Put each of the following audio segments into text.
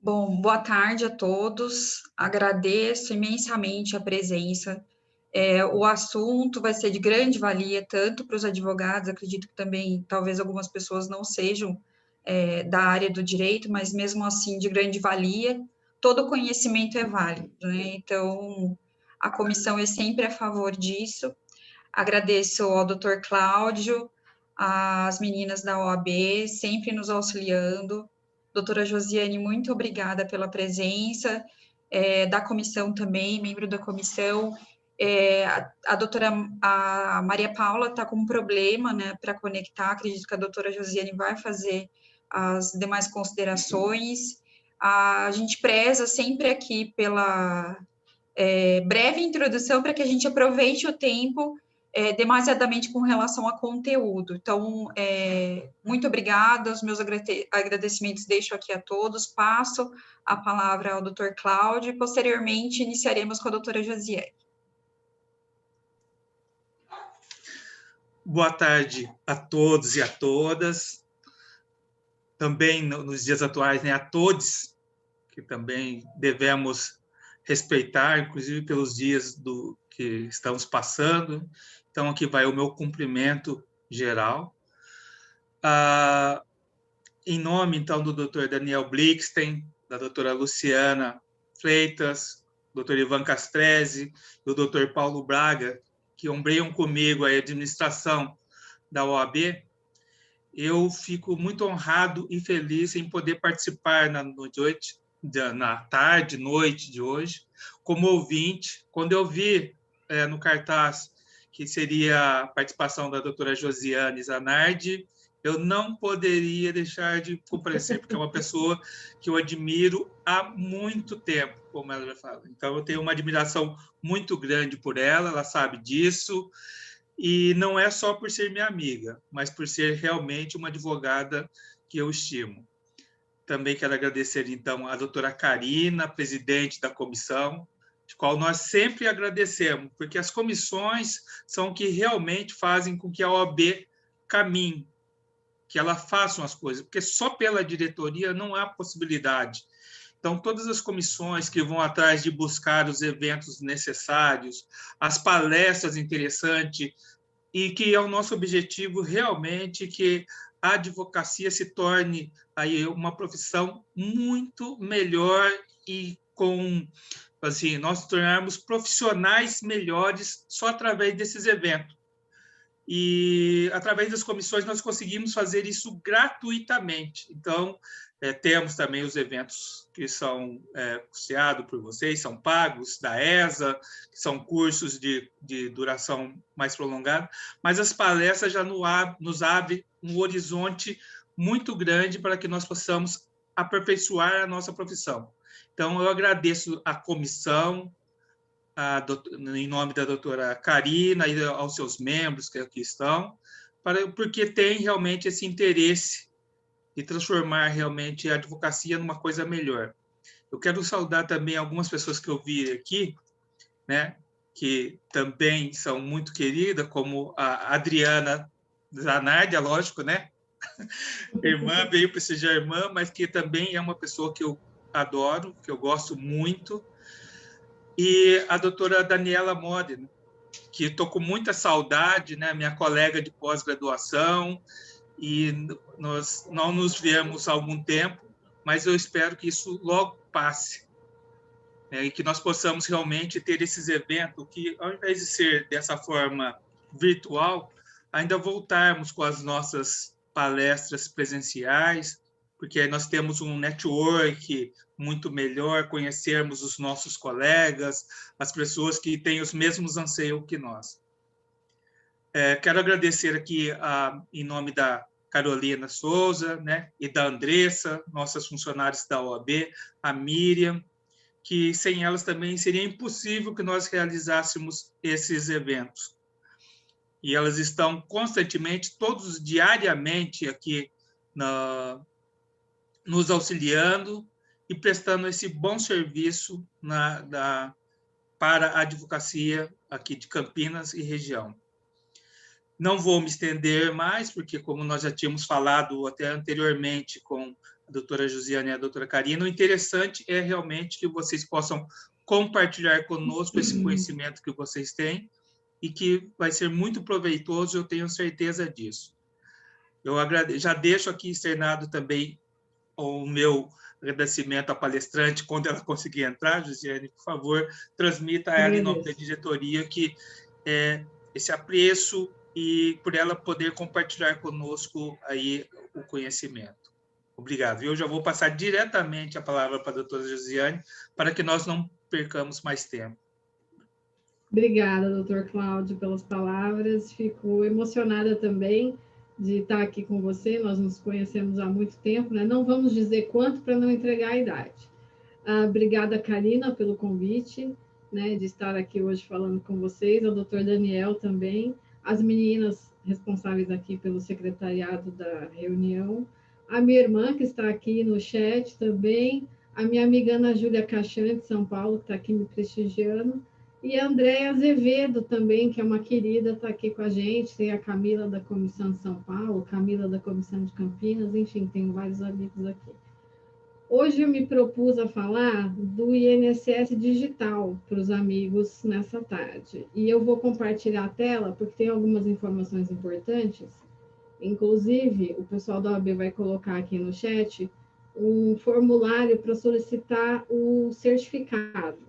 Bom, boa tarde a todos. Agradeço imensamente a presença. O assunto vai ser de grande valia, tanto para os advogados, acredito que também, talvez algumas pessoas não sejam da área do direito, mas mesmo assim de grande valia. Todo conhecimento é válido, né? Então, a comissão é sempre a favor disso. Agradeço ao doutor Cláudio, às meninas da OAB, sempre nos auxiliando. Doutora Josiane, muito obrigada pela presença, da comissão também, membro da comissão. A doutora a Maria Paula está com um problema, né, para conectar, acredito que a doutora Josiane vai fazer as demais considerações. A gente preza sempre aqui pela breve introdução para que a gente aproveite o tempo demasiadamente com relação a conteúdo. Então, muito obrigada, os meus agradecimentos deixo aqui a todos, passo a palavra ao doutor Cláudio e, posteriormente, iniciaremos com a doutora Josiane. Boa tarde a todos e a todas. Também, nos dias atuais, né, a todos, que também devemos respeitar, inclusive pelos dias que estamos passando. Então, aqui vai o meu cumprimento geral. Em nome, então, do Dr. Daniel Blixten, da doutora Luciana Freitas, Dr. Ivan Castrezzi e o Dr. Paulo Braga, que ombreiam comigo a administração da OAB, eu fico muito honrado e feliz em poder participar na tarde, noite de hoje, como ouvinte. Quando eu vi no cartaz que seria a participação da doutora Josiane Zanardi, eu não poderia deixar de comparecer, porque é uma pessoa que eu admiro há muito tempo, como ela já fala. Então, eu tenho uma admiração muito grande por ela, ela sabe disso, e não é só por ser minha amiga, mas por ser realmente uma advogada que eu estimo. Também quero agradecer, então, a doutora Karina, presidente da comissão, de qual nós sempre agradecemos, porque as comissões são o que realmente fazem com que a OAB caminhe, que ela faça as coisas, porque só pela diretoria não há possibilidade. Então, todas as comissões que vão atrás de buscar os eventos necessários, as palestras interessantes, e que é o nosso objetivo realmente que a advocacia se torne aí uma profissão muito melhor e com, assim, nós tornarmos profissionais melhores só através desses eventos. E, através das comissões, nós conseguimos fazer isso gratuitamente. Então, temos também os eventos que são custeados por vocês, são pagos, da ESA, que são cursos de duração mais prolongada, mas as palestras já nos abrem um horizonte muito grande para que nós possamos aperfeiçoar a nossa profissão. Então, eu agradeço à comissão, em nome da doutora Karina e aos seus membros que aqui estão, porque tem realmente esse interesse de transformar realmente a advocacia numa coisa melhor. Eu quero saudar também algumas pessoas que eu vi aqui, né, que também são muito queridas, como a Adriana Zanardi, lógico, né? Irmã, veio prestigiar a irmã, mas que também é uma pessoa que eu adoro, que eu gosto muito, e a doutora Daniela Modena, que estou com muita saudade, né, minha colega de pós-graduação, e nós não nos vemos há algum tempo, mas eu espero que isso logo passe, né, e que nós possamos realmente ter esses eventos que, ao invés de ser dessa forma virtual, ainda voltarmos com as nossas palestras presenciais, porque aí nós temos um network muito melhor, conhecermos os nossos colegas, as pessoas que têm os mesmos anseios que nós. Quero agradecer aqui, em nome da Carolina Souza, né, e da Andressa, nossas funcionárias da OAB, a Miriam, que sem elas também seria impossível que nós realizássemos esses eventos. E elas estão constantemente, todos diariamente aqui nos auxiliando e prestando esse bom serviço para a advocacia aqui de Campinas e região. Não vou me estender mais, porque, como nós já tínhamos falado até anteriormente com a doutora Josiane e a doutora Karina. O interessante é realmente que vocês possam compartilhar conosco esse conhecimento que vocês têm e que vai ser muito proveitoso, eu tenho certeza disso. Eu já deixo aqui externado também o meu agradecimento à palestrante, quando ela conseguir entrar. Josiane, por favor, transmita a ela, em nome da diretoria, que esse apreço e por ela poder compartilhar conosco aí o conhecimento. Obrigado. Eu já vou passar diretamente a palavra para a doutora Josiane, para que nós não percamos mais tempo. Obrigada, doutor Cláudio, pelas palavras. Fico emocionada também de estar aqui com você. Nós nos conhecemos há muito tempo, né? Não vamos dizer quanto para não entregar a idade. Obrigada, Karina, pelo convite, né, de estar aqui hoje falando com vocês, ao doutor Daniel também, as meninas responsáveis aqui pelo secretariado da reunião, a minha irmã, que está aqui no chat também, a minha amiga Ana Júlia Cachan, de São Paulo, que está aqui me prestigiando, e a Andréia Azevedo também, que é uma querida, está aqui com a gente, tem a Camila da Comissão de São Paulo, Camila da Comissão de Campinas, enfim, tem vários amigos aqui. Hoje eu me propus a falar do INSS digital para os amigos nessa tarde. E eu vou compartilhar a tela, porque tem algumas informações importantes. Inclusive, o pessoal da OAB vai colocar aqui no chat um formulário para solicitar o certificado.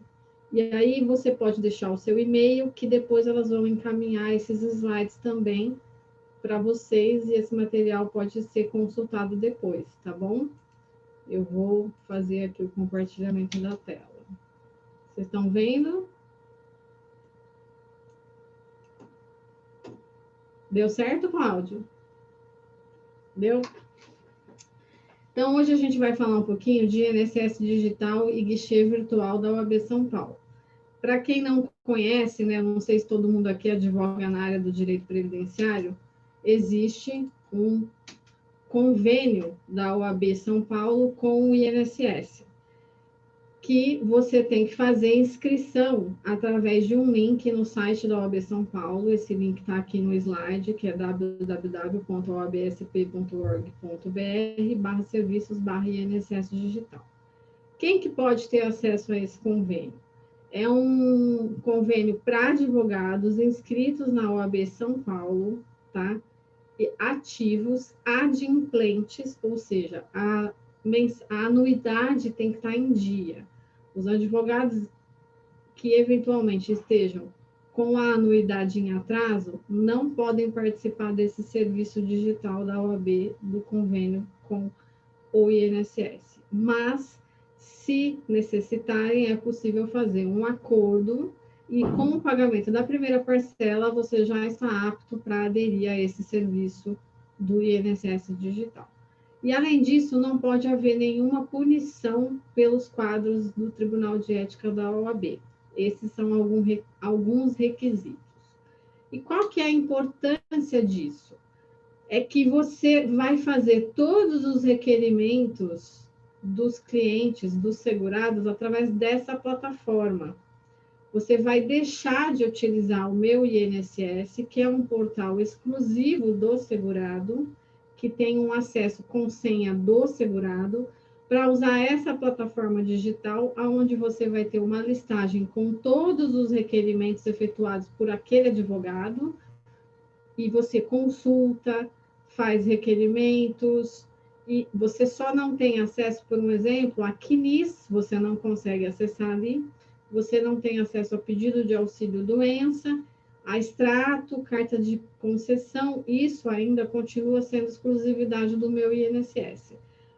E aí você pode deixar o seu e-mail, que depois elas vão encaminhar esses slides também para vocês, e esse material pode ser consultado depois, tá bom? Eu vou fazer aqui o compartilhamento da tela. Vocês estão vendo? Deu certo, Cláudio? Deu? Então, hoje a gente vai falar um pouquinho de INSS digital e guichê virtual da OAB São Paulo. Para quem não conhece, né, não sei se todo mundo aqui advoga na área do direito previdenciário, existe um convênio da OAB São Paulo com o INSS, que você tem que fazer inscrição através de um link no site da OAB São Paulo. Esse link está aqui no slide, que é www.oabsp.org.br/serviços/INSS digital. Quem que pode ter acesso a esse convênio? É um convênio para advogados inscritos na OAB São Paulo, tá? Ativos, adimplentes, ou seja, a anuidade tem que estar em dia. Os advogados que eventualmente estejam com a anuidade em atraso não podem participar desse serviço digital da OAB, do convênio com o INSS. Mas, se necessitarem, é possível fazer um acordo e com o pagamento da primeira parcela, você já está apto para aderir a esse serviço do INSS digital. E, além disso, não pode haver nenhuma punição pelos quadros do Tribunal de Ética da OAB. Esses são alguns requisitos. E qual que é a importância disso? É que você vai fazer todos os requerimentos dos clientes, dos segurados, através dessa plataforma. Você vai deixar de utilizar o Meu INSS, que é um portal exclusivo do segurado, que tem um acesso com senha do segurado, para usar essa plataforma digital, onde você vai ter uma listagem com todos os requerimentos efetuados por aquele advogado, e você consulta, faz requerimentos, e você só não tem acesso, por um exemplo, a CNIS, você não consegue acessar ali, você não tem acesso ao pedido de auxílio-doença, a extrato, carta de concessão, isso ainda continua sendo exclusividade do Meu INSS.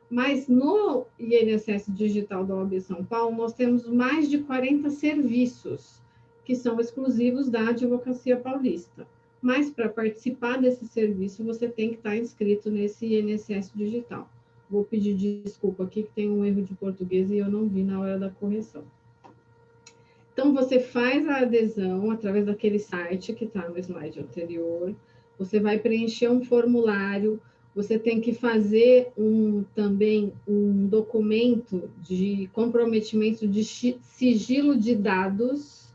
Mas no INSS digital da OAB São Paulo, nós temos mais de 40 serviços que são exclusivos da Advocacia Paulista. Mas para participar desse serviço, você tem que estar inscrito nesse INSS digital. Vou pedir desculpa aqui que tem um erro de português e eu não vi na hora da correção. Então, você faz a adesão através daquele site que está no slide anterior, você vai preencher um formulário, você tem que fazer também um documento de comprometimento de sigilo de dados,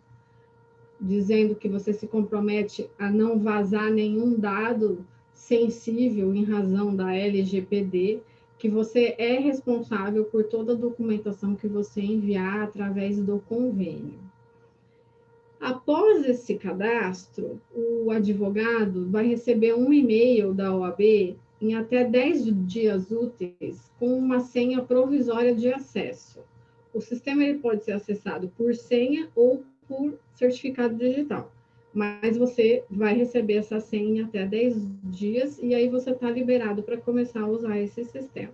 dizendo que você se compromete a não vazar nenhum dado sensível em razão da LGPD, que você é responsável por toda a documentação que você enviar através do convênio. Após esse cadastro, o advogado vai receber um e-mail da OAB em até 10 dias úteis com uma senha provisória de acesso. O sistema ele pode ser acessado por senha ou por certificado digital, mas você vai receber essa senha em até 10 dias e aí você está liberado para começar a usar esse sistema.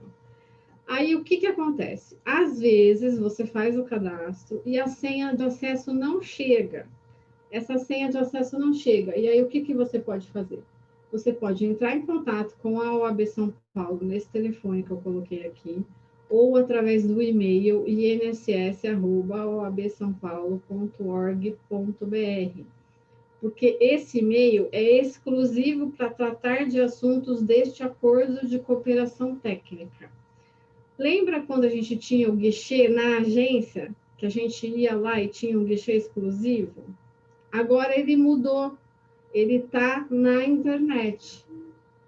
Aí, o que acontece? Às vezes, você faz o cadastro e a senha de acesso não chega. Essa senha de acesso não chega. E aí, o que você pode fazer? Você pode entrar em contato com a OAB São Paulo, nesse telefone que eu coloquei aqui, ou através do e-mail inss@oabsaopaulo.org.br, porque esse e-mail é exclusivo para tratar de assuntos deste acordo de cooperação técnica. Lembra quando a gente tinha o guichê na agência, que a gente ia lá e tinha um guichê exclusivo? Agora ele mudou, ele está na internet.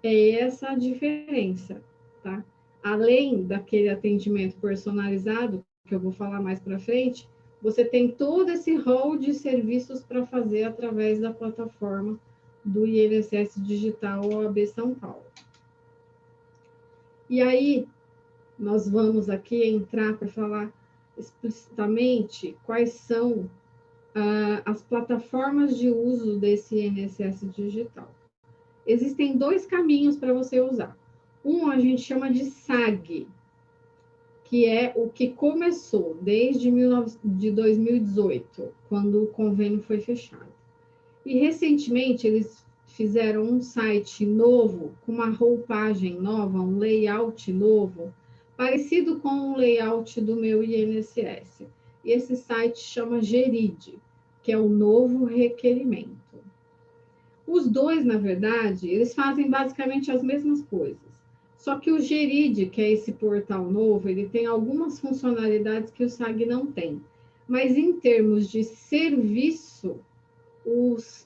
É essa a diferença, tá? Além daquele atendimento personalizado, que eu vou falar mais para frente, você tem todo esse rol de serviços para fazer através da plataforma do INSS Digital OAB São Paulo. E aí, nós vamos aqui entrar para falar explicitamente quais são as plataformas de uso desse INSS Digital. Existem 2 caminhos para você usar. Um a gente chama de SAG, que é o que começou desde 2018, quando o convênio foi fechado. E recentemente eles fizeram um site novo, com uma roupagem nova, um layout novo, parecido com o layout do meu INSS. E esse site chama Gerid, que é o novo requerimento. Os dois, na verdade, eles fazem basicamente as mesmas coisas. Só que o Gerid, que é esse portal novo, ele tem algumas funcionalidades que o SAG não tem. Mas em termos de serviço,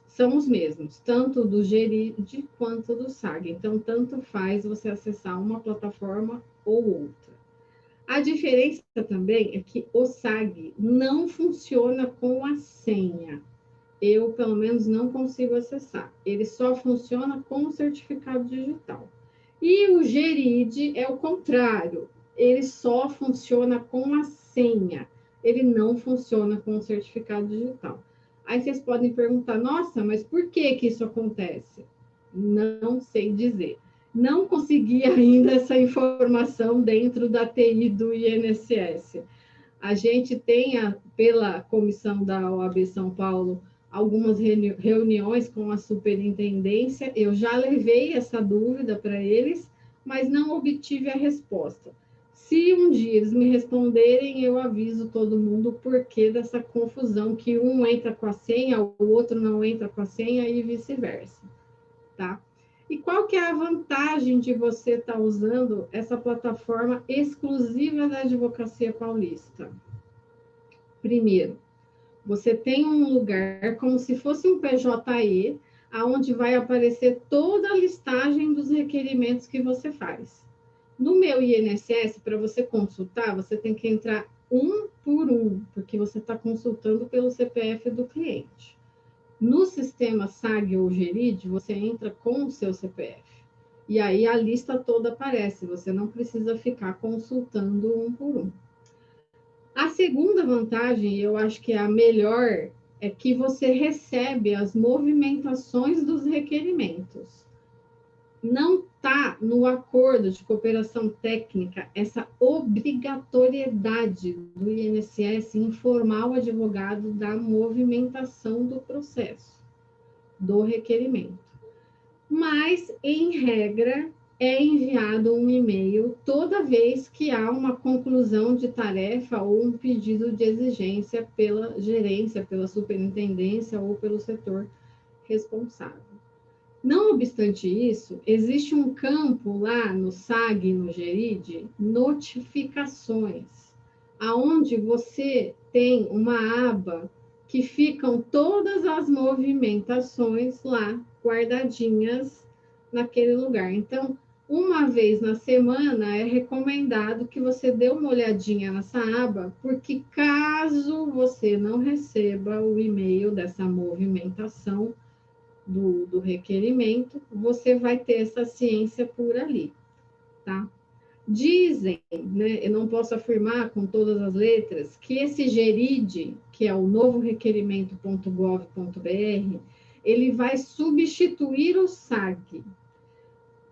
são os mesmos, tanto do Gerid quanto do SAG. Então, tanto faz você acessar uma plataforma ou outra. A diferença também é que o SAG não funciona com a senha. Eu, pelo menos, não consigo acessar. Ele só funciona com o certificado digital. E o Gerid é o contrário. Ele só funciona com a senha. Ele não funciona com o certificado digital. Aí vocês podem perguntar, nossa, mas por que isso acontece? Não sei dizer. Não consegui ainda essa informação dentro da TI do INSS. A gente tem, pela comissão da OAB São Paulo, algumas reuniões com a superintendência. Eu já levei essa dúvida para eles, mas não obtive a resposta. Se um dia eles me responderem, eu aviso todo mundo o porquê dessa confusão, que um entra com a senha, o outro não entra com a senha e vice-versa, tá? E qual que é a vantagem de você estar usando essa plataforma exclusiva da Advocacia Paulista? Primeiro, você tem um lugar como se fosse um PJE, aonde vai aparecer toda a listagem dos requerimentos que você faz. No meu INSS, para você consultar, você tem que entrar um por um, porque você está consultando pelo CPF do cliente. No sistema SAG ou Gerid, você entra com o seu CPF. E aí a lista toda aparece, você não precisa ficar consultando um por um. A segunda vantagem, eu acho que é a melhor, é que você recebe as movimentações dos requerimentos. Não está no acordo de cooperação técnica essa obrigatoriedade do INSS informar o advogado da movimentação do processo, do requerimento. Mas, em regra, é enviado um e-mail toda vez que há uma conclusão de tarefa ou um pedido de exigência pela gerência, pela superintendência ou pelo setor responsável. Não obstante isso, existe um campo lá no SAG e no Gerid, notificações, aonde você tem uma aba que ficam todas as movimentações lá guardadinhas naquele lugar. Então, Uma vez na semana é recomendado que você dê uma olhadinha nessa aba, porque caso você não receba o e-mail dessa movimentação do requerimento, você vai ter essa ciência por ali, tá? Dizem, né, eu não posso afirmar com todas as letras, que esse GERID, que é o novo requerimento.gov.br, ele vai substituir o SAG,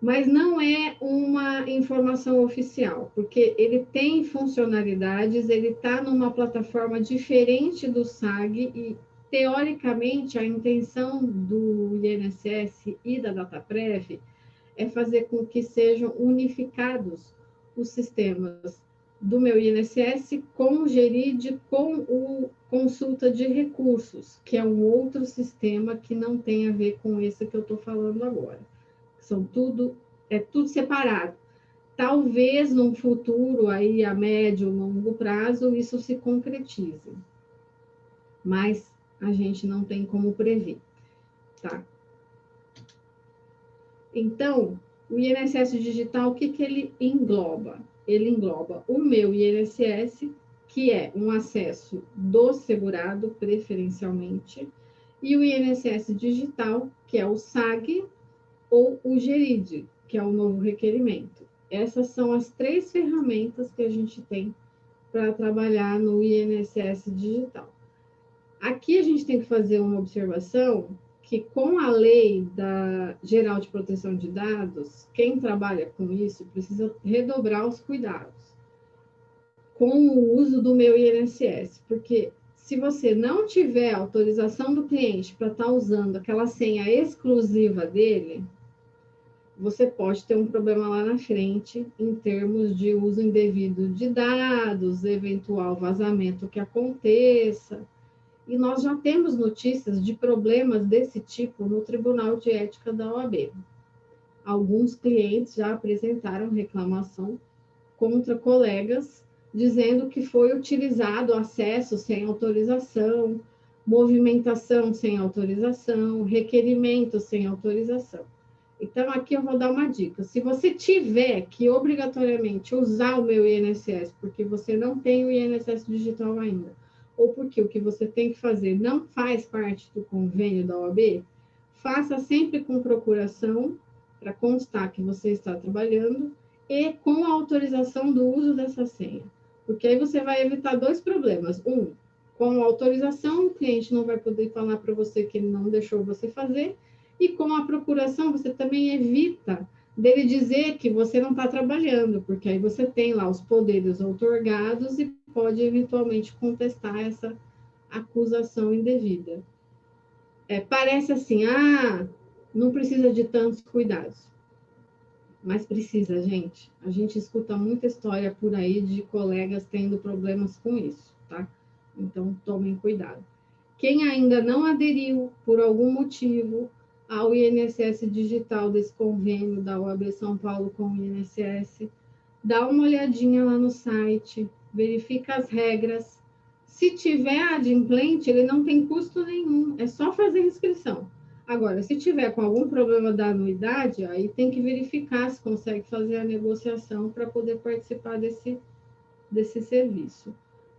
mas não é uma informação oficial, porque ele tem funcionalidades, ele está numa plataforma diferente do SAG e, teoricamente, a intenção do INSS e da Dataprev é fazer com que sejam unificados os sistemas do meu INSS com o GERID, com o consulta de recursos, que é um outro sistema que não tem a ver com esse que eu estou falando agora. É tudo separado. Talvez num futuro, aí a médio, longo prazo, isso se concretize. Mas a gente não tem como prever, tá? Então, o INSS digital, o que ele engloba? Ele engloba o meu INSS, que é um acesso do segurado, preferencialmente, e o INSS digital, que é o SAG, ou o GERID, que é o novo requerimento. Essas são as 3 ferramentas que a gente tem para trabalhar no INSS digital. Aqui a gente tem que fazer uma observação que, com a Lei Geral de Proteção de Dados, quem trabalha com isso precisa redobrar os cuidados com o uso do meu INSS, porque se você não tiver autorização do cliente para estar usando aquela senha exclusiva dele, você pode ter um problema lá na frente em termos de uso indevido de dados, eventual vazamento que aconteça. E nós já temos notícias de problemas desse tipo no Tribunal de Ética da OAB. Alguns clientes já apresentaram reclamação contra colegas, dizendo que foi utilizado acesso sem autorização, movimentação sem autorização, requerimento sem autorização. Então, aqui eu vou dar uma dica. Se você tiver que obrigatoriamente usar o meu INSS, porque você não tem o INSS digital ainda, ou porque o que você tem que fazer não faz parte do convênio da OAB, faça sempre com procuração, para constar que você está trabalhando, e com a autorização do uso dessa senha. Porque aí você vai evitar 2 problemas. Com a autorização, o cliente não vai poder falar para você que ele não deixou você fazer, e com a procuração, você também evita dele dizer que você não está trabalhando, porque aí você tem lá os poderes outorgados e pode eventualmente contestar essa acusação indevida. Parece assim, não precisa de tantos cuidados. Mas precisa, gente. A gente escuta muita história por aí de colegas tendo problemas com isso, tá? Então, tomem cuidado. Quem ainda não aderiu, por algum motivo, ao INSS digital desse convênio da OAB São Paulo com o INSS, dá uma olhadinha lá no site, verifica as regras. Se tiver adimplente, ele não tem custo nenhum, é só fazer inscrição. Agora, se tiver com algum problema da anuidade, aí tem que verificar se consegue fazer a negociação para poder participar desse serviço.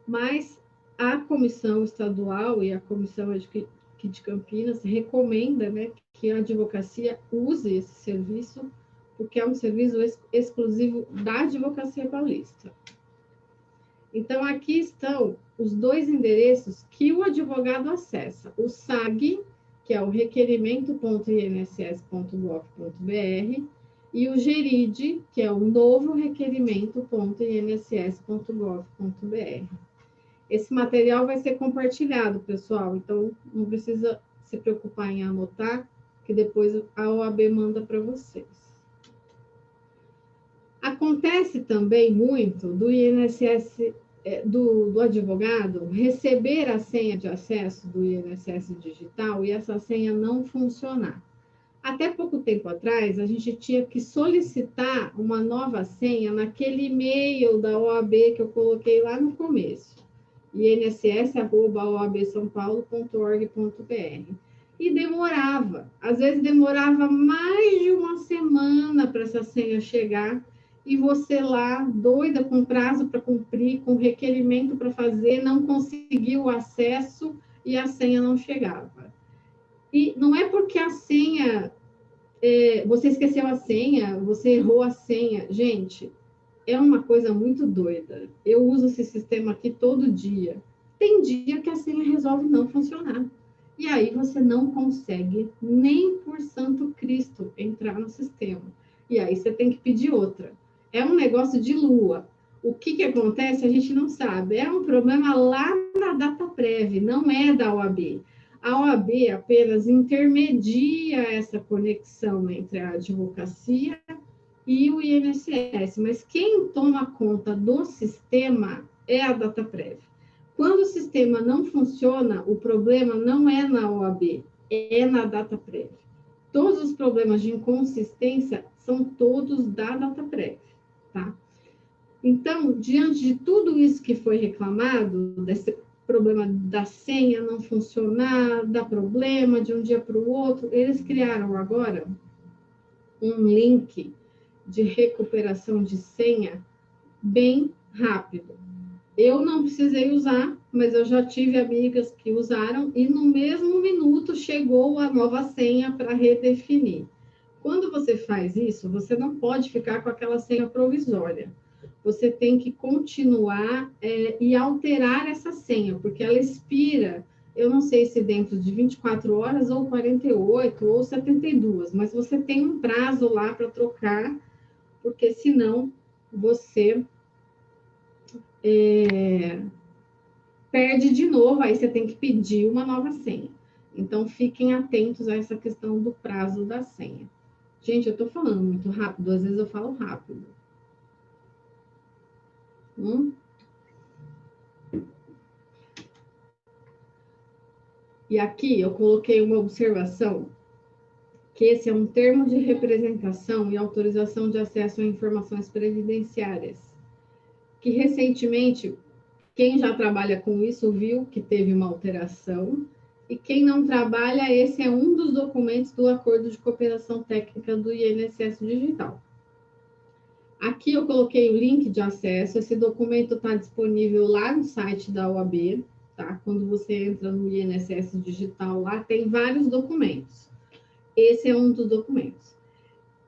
Mas a comissão estadual e a comissão aqui de Campinas recomenda, né, que a advocacia use esse serviço, porque é um serviço exclusivo da Advocacia Paulista. Então, aqui estão os 2 endereços que o advogado acessa. O SAG, que é o requerimento.inss.gov.br, e o GERID, que é o novo requerimento.inss.gov.br. Esse material vai ser compartilhado, pessoal, então não precisa se preocupar em anotar, que depois a OAB manda para vocês. Acontece também muito do INSS, do advogado, receber a senha de acesso do INSS digital e essa senha não funcionar. Até pouco tempo atrás, a gente tinha que solicitar uma nova senha naquele e-mail da OAB que eu coloquei lá no começo, inss@oabsaopaulo.org.br. E demorava, às vezes demorava mais de uma semana para essa senha chegar e você lá, doida, com prazo para cumprir, com requerimento para fazer, não conseguiu o acesso e a senha não chegava. E não é porque a senha, você esqueceu a senha, você errou a senha. Gente, é uma coisa muito doida. Eu uso esse sistema aqui todo dia. Tem dia que a senha resolve não funcionar. E aí você não consegue, nem por Santo Cristo, entrar no sistema. E aí você tem que pedir outra. É um negócio de lua. O que acontece, a gente não sabe. É um problema lá na DataPrev, não é da OAB. A OAB apenas intermedia essa conexão entre a advocacia e o INSS, mas quem toma conta do sistema é a DataPrev. Quando o sistema não funciona, o problema não é na OAB, é na DataPrev. Todos os problemas de inconsistência são todos da DataPrev, tá? Então, diante de tudo isso que foi reclamado, desse problema da senha não funcionar, dá problema de um dia para o outro, eles criaram agora um link de recuperação de senha bem rápido. Eu não precisei usar, mas eu já tive amigas que usaram e no mesmo minuto chegou a nova senha para redefinir. Quando você faz isso, você não pode ficar com aquela senha provisória. Você tem que continuar e alterar essa senha, porque ela expira, eu não sei se dentro de 24 horas, ou 48, ou 72, mas você tem um prazo lá para trocar, porque senão você perde de novo, aí você tem que pedir uma nova senha. Então, fiquem atentos a essa questão do prazo da senha. Gente, eu estou falando muito rápido, às vezes eu falo rápido. E aqui eu coloquei uma observação, que esse é um termo de representação e autorização de acesso a informações previdenciárias, que recentemente, quem já trabalha com isso viu que teve uma alteração, e quem não trabalha, esse é um dos documentos do Acordo de Cooperação Técnica do INSS Digital. Aqui eu coloquei o link de acesso, esse documento está disponível lá no site da OAB, tá? Quando você entra no INSS Digital, lá tem vários documentos. Esse é um dos documentos.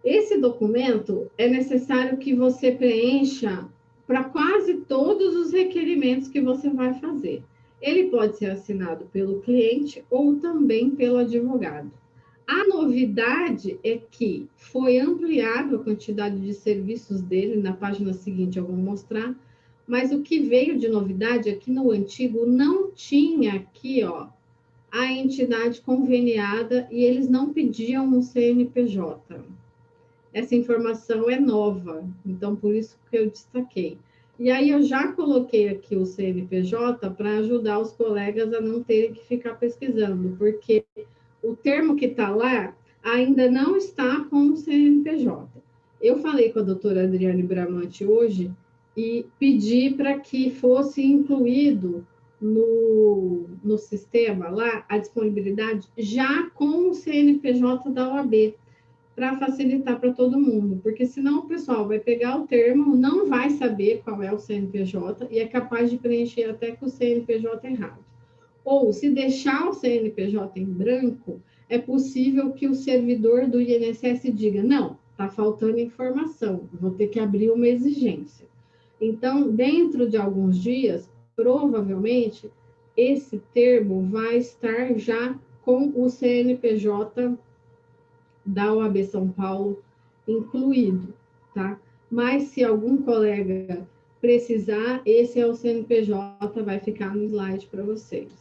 Esse documento é necessário que você preencha para quase todos os requerimentos que você vai fazer. Ele pode ser assinado pelo cliente ou também pelo advogado. A novidade é que foi ampliado a quantidade de serviços dele, na página seguinte eu vou mostrar, mas o que veio de novidade é que no antigo não tinha aqui, ó, a entidade conveniada e eles não pediam um CNPJ. Essa informação é nova, então por isso que eu destaquei. E aí eu já coloquei aqui o CNPJ para ajudar os colegas a não terem que ficar pesquisando, porque o termo que está lá ainda não está com o CNPJ. Eu falei com a doutora Adriane Bramante hoje e pedi para que fosse incluído no sistema lá a disponibilidade já com o CNPJ da OAB, para facilitar para todo mundo, porque senão o pessoal vai pegar o termo, não vai saber qual é o CNPJ e é capaz de preencher até com o CNPJ errado. Ou, se deixar o CNPJ em branco, é possível que o servidor do INSS diga, não, está faltando informação, vou ter que abrir uma exigência. Então, dentro de alguns dias, provavelmente, esse termo vai estar já com o CNPJ da OAB São Paulo incluído, tá? Mas se algum colega precisar, esse é o CNPJ, vai ficar no slide para vocês.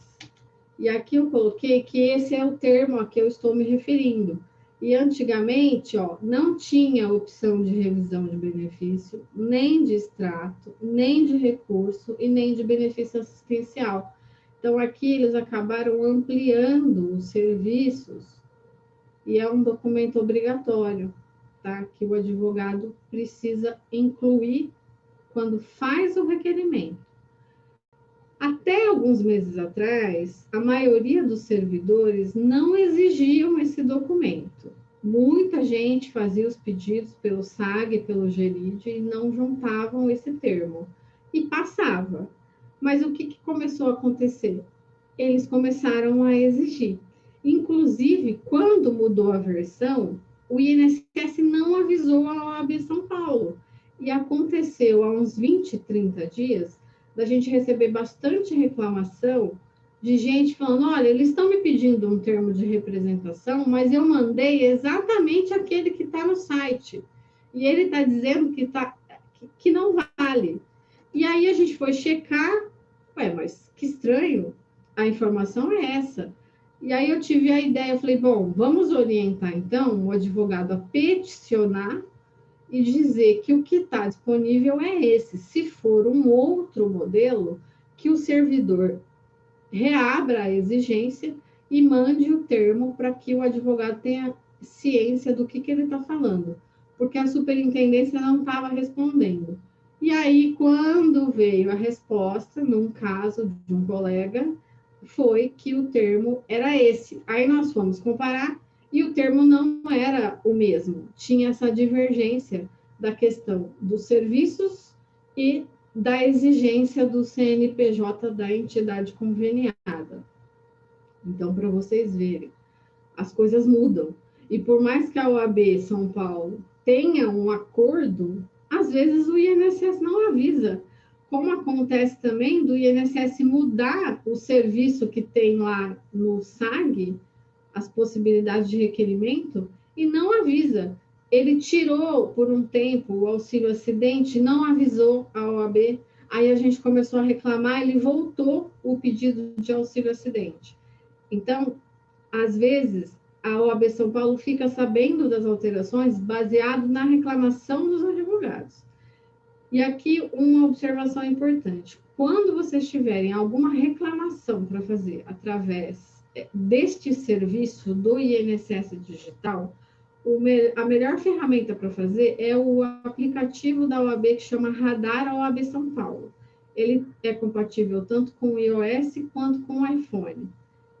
E aqui eu coloquei que esse é o termo a que eu estou me referindo. E antigamente, ó, não tinha opção de revisão de benefício, nem de extrato, nem de recurso e nem de benefício assistencial. Então, aqui eles acabaram ampliando os serviços e é um documento obrigatório, tá? Que o advogado precisa incluir quando faz o requerimento. Até alguns meses atrás, a maioria dos servidores não exigiam esse documento. Muita gente fazia os pedidos pelo SAG, pelo GERID, e não juntavam esse termo. E passava. Mas o que começou a acontecer? Eles começaram a exigir. Inclusive, quando mudou a versão, o INSS não avisou a OAB São Paulo. E aconteceu há uns 20, 30 dias, da gente receber bastante reclamação de gente falando, olha, eles estão me pedindo um termo de representação, mas eu mandei exatamente aquele que está no site. E ele está dizendo que não vale. E aí a gente foi checar, mas que estranho, a informação é essa. E aí eu tive a ideia, eu falei, bom, vamos orientar então o advogado a peticionar e dizer que o que está disponível é esse. Se for um outro modelo, que o servidor reabra a exigência e mande o termo para que o advogado tenha ciência do que ele está falando, porque a superintendência não estava respondendo. E aí, quando veio a resposta, num caso de um colega, foi que o termo era esse. Aí nós fomos comparar e o termo não era o mesmo, tinha essa divergência da questão dos serviços e da exigência do CNPJ da entidade conveniada. Então, para vocês verem, as coisas mudam. E por mais que a OAB São Paulo tenha um acordo, às vezes o INSS não avisa. Como acontece também do INSS mudar o serviço que tem lá no SAG, as possibilidades de requerimento, e não avisa. Ele tirou por um tempo o auxílio acidente, não avisou a OAB, aí a gente começou a reclamar, ele voltou o pedido de auxílio acidente. Então, às vezes, a OAB São Paulo fica sabendo das alterações baseado na reclamação dos advogados. E aqui uma observação importante. Quando vocês tiverem alguma reclamação para fazer através deste serviço do INSS Digital, a melhor ferramenta para fazer é o aplicativo da OAB que chama Radar OAB São Paulo. Ele é compatível tanto com o iOS quanto com o iPhone.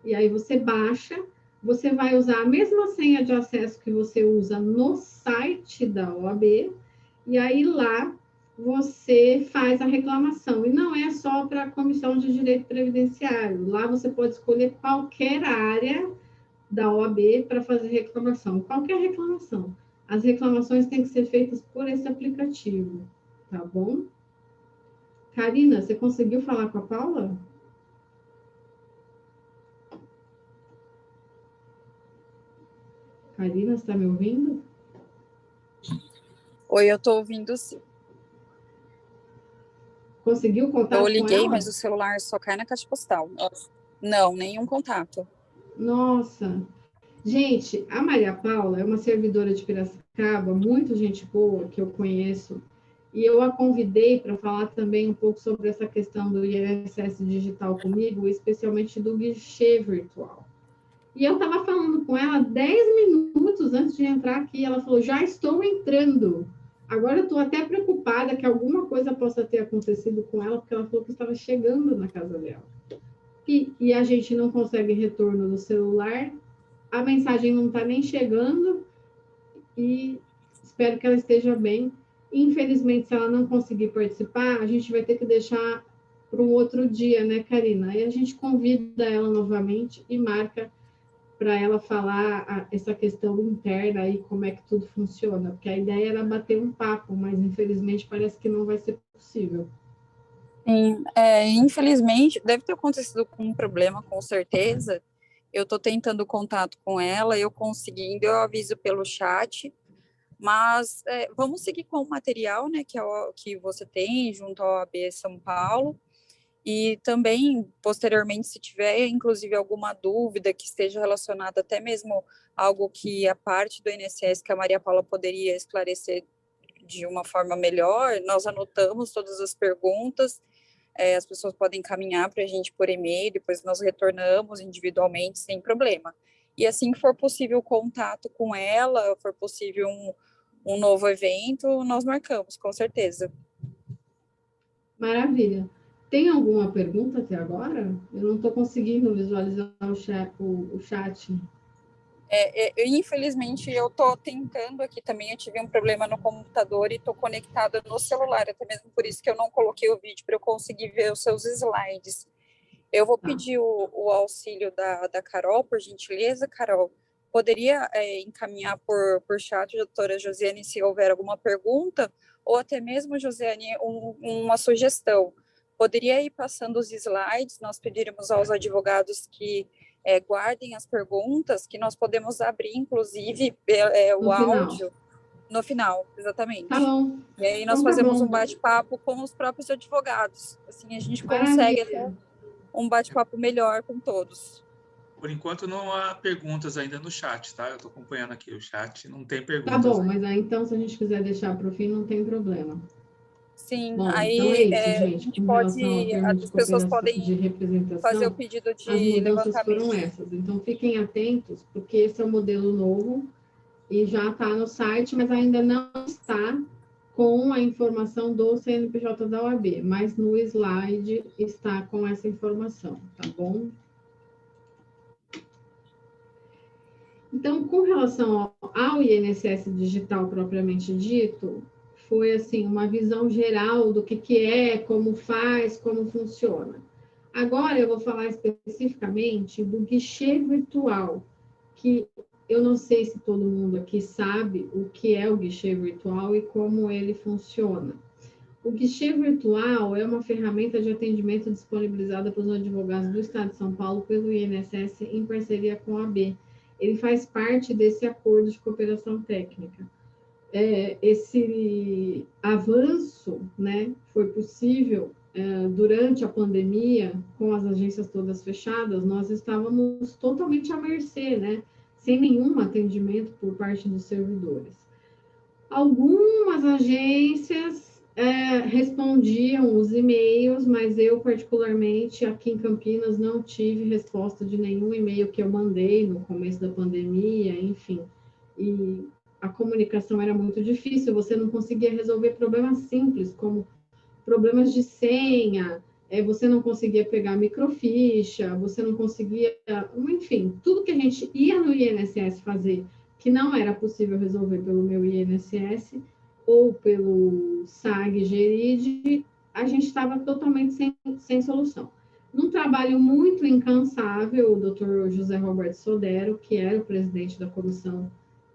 E aí você baixa, você vai usar a mesma senha de acesso que você usa no site da OAB, e aí lá você faz a reclamação. E não é só para a Comissão de Direito Previdenciário. Lá você pode escolher qualquer área da OAB para fazer reclamação. Qualquer reclamação. As reclamações têm que ser feitas por esse aplicativo. Tá bom? Karina, você conseguiu falar com a Paula? Karina, você está me ouvindo? Oi, eu estou ouvindo sim. Conseguiu contato com ela? Eu liguei, mas o celular só cai na caixa postal. Não, nenhum contato. Nossa. Gente, a Maria Paula é uma servidora de Piracicaba, muito gente boa, que eu conheço, e eu a convidei para falar também um pouco sobre essa questão do INSS digital comigo, especialmente do guichê virtual. E eu estava falando com ela 10 minutos antes de entrar aqui, ela falou, já estou entrando. Agora eu estou até preocupada que alguma coisa possa ter acontecido com ela, porque ela falou que estava chegando na casa dela. E a gente não consegue retorno do celular, a mensagem não está nem chegando, e espero que ela esteja bem. Infelizmente, se ela não conseguir participar, a gente vai ter que deixar para um outro dia, né, Karina? Aí a gente convida ela novamente e marca para ela falar essa questão interna aí, como é que tudo funciona, porque a ideia era bater um papo, mas infelizmente parece que não vai ser possível. Sim, infelizmente, deve ter acontecido com um problema, com certeza. Eu estou tentando contato com ela, eu conseguindo, eu aviso pelo chat, mas vamos seguir com o material, né, que você tem junto ao OAB São Paulo. E também, posteriormente, se tiver, inclusive, alguma dúvida que esteja relacionada até mesmo a algo que a parte do INSS, que a Maria Paula poderia esclarecer de uma forma melhor, nós anotamos todas as perguntas, as pessoas podem encaminhar para a gente por e-mail, depois nós retornamos individualmente, sem problema. E assim que for possível o contato com ela, for possível um novo evento, nós marcamos, com certeza. Maravilha. Tem alguma pergunta até agora? Eu não estou conseguindo visualizar o chat. Infelizmente, eu estou tentando aqui também, eu tive um problema no computador e estou conectada no celular, até mesmo por isso que eu não coloquei o vídeo para eu conseguir ver os seus slides. Eu vou pedir o auxílio da Carol, por gentileza, Carol. Poderia encaminhar por chat, doutora Josiane, se houver alguma pergunta, ou até mesmo, Josiane, uma sugestão. Poderia ir passando os slides, nós pediremos aos advogados que guardem as perguntas, que nós podemos abrir, inclusive, o áudio no final, exatamente. Tá bom. E aí nós fazemos um bate-papo com os próprios advogados. Assim, a gente consegue até um bate-papo melhor com todos. Por enquanto, não há perguntas ainda no chat, tá? Eu estou acompanhando aqui o chat, não tem perguntas. Tá bom, mas aí, então, se a gente quiser deixar para o fim, não tem problema. Sim, bom, aí então é isso, gente. a gente pode, as pessoas podem fazer o pedido de levantamento. As mudanças foram essas, então fiquem atentos, porque esse é o modelo novo e já está no site, mas ainda não está com a informação do CNPJ da OAB, mas no slide está com essa informação, tá bom? Então, com relação ao INSS digital propriamente dito, foi assim uma visão geral do que é, como faz, como funciona. Agora eu vou falar especificamente do guichê virtual, que eu não sei se todo mundo aqui sabe o que é o guichê virtual e como ele funciona. O guichê virtual é uma ferramenta de atendimento disponibilizada pelos advogados do Estado de São Paulo pelo INSS em parceria com a AB. Ele faz parte desse acordo de cooperação técnica. Esse avanço, né, foi possível durante a pandemia, com as agências todas fechadas, nós estávamos totalmente à mercê, né, sem nenhum atendimento por parte dos servidores. Algumas agências respondiam os e-mails, mas eu, particularmente, aqui em Campinas, não tive resposta de nenhum e-mail que eu mandei no começo da pandemia, enfim. E a comunicação era muito difícil, você não conseguia resolver problemas simples, como problemas de senha, você não conseguia pegar microficha, você não conseguia... Enfim, tudo que a gente ia no INSS fazer, que não era possível resolver pelo meu INSS, ou pelo SAG Geride, a gente estava totalmente sem solução. Num trabalho muito incansável, o Dr. José Roberto Sodero, que era o presidente da Comissão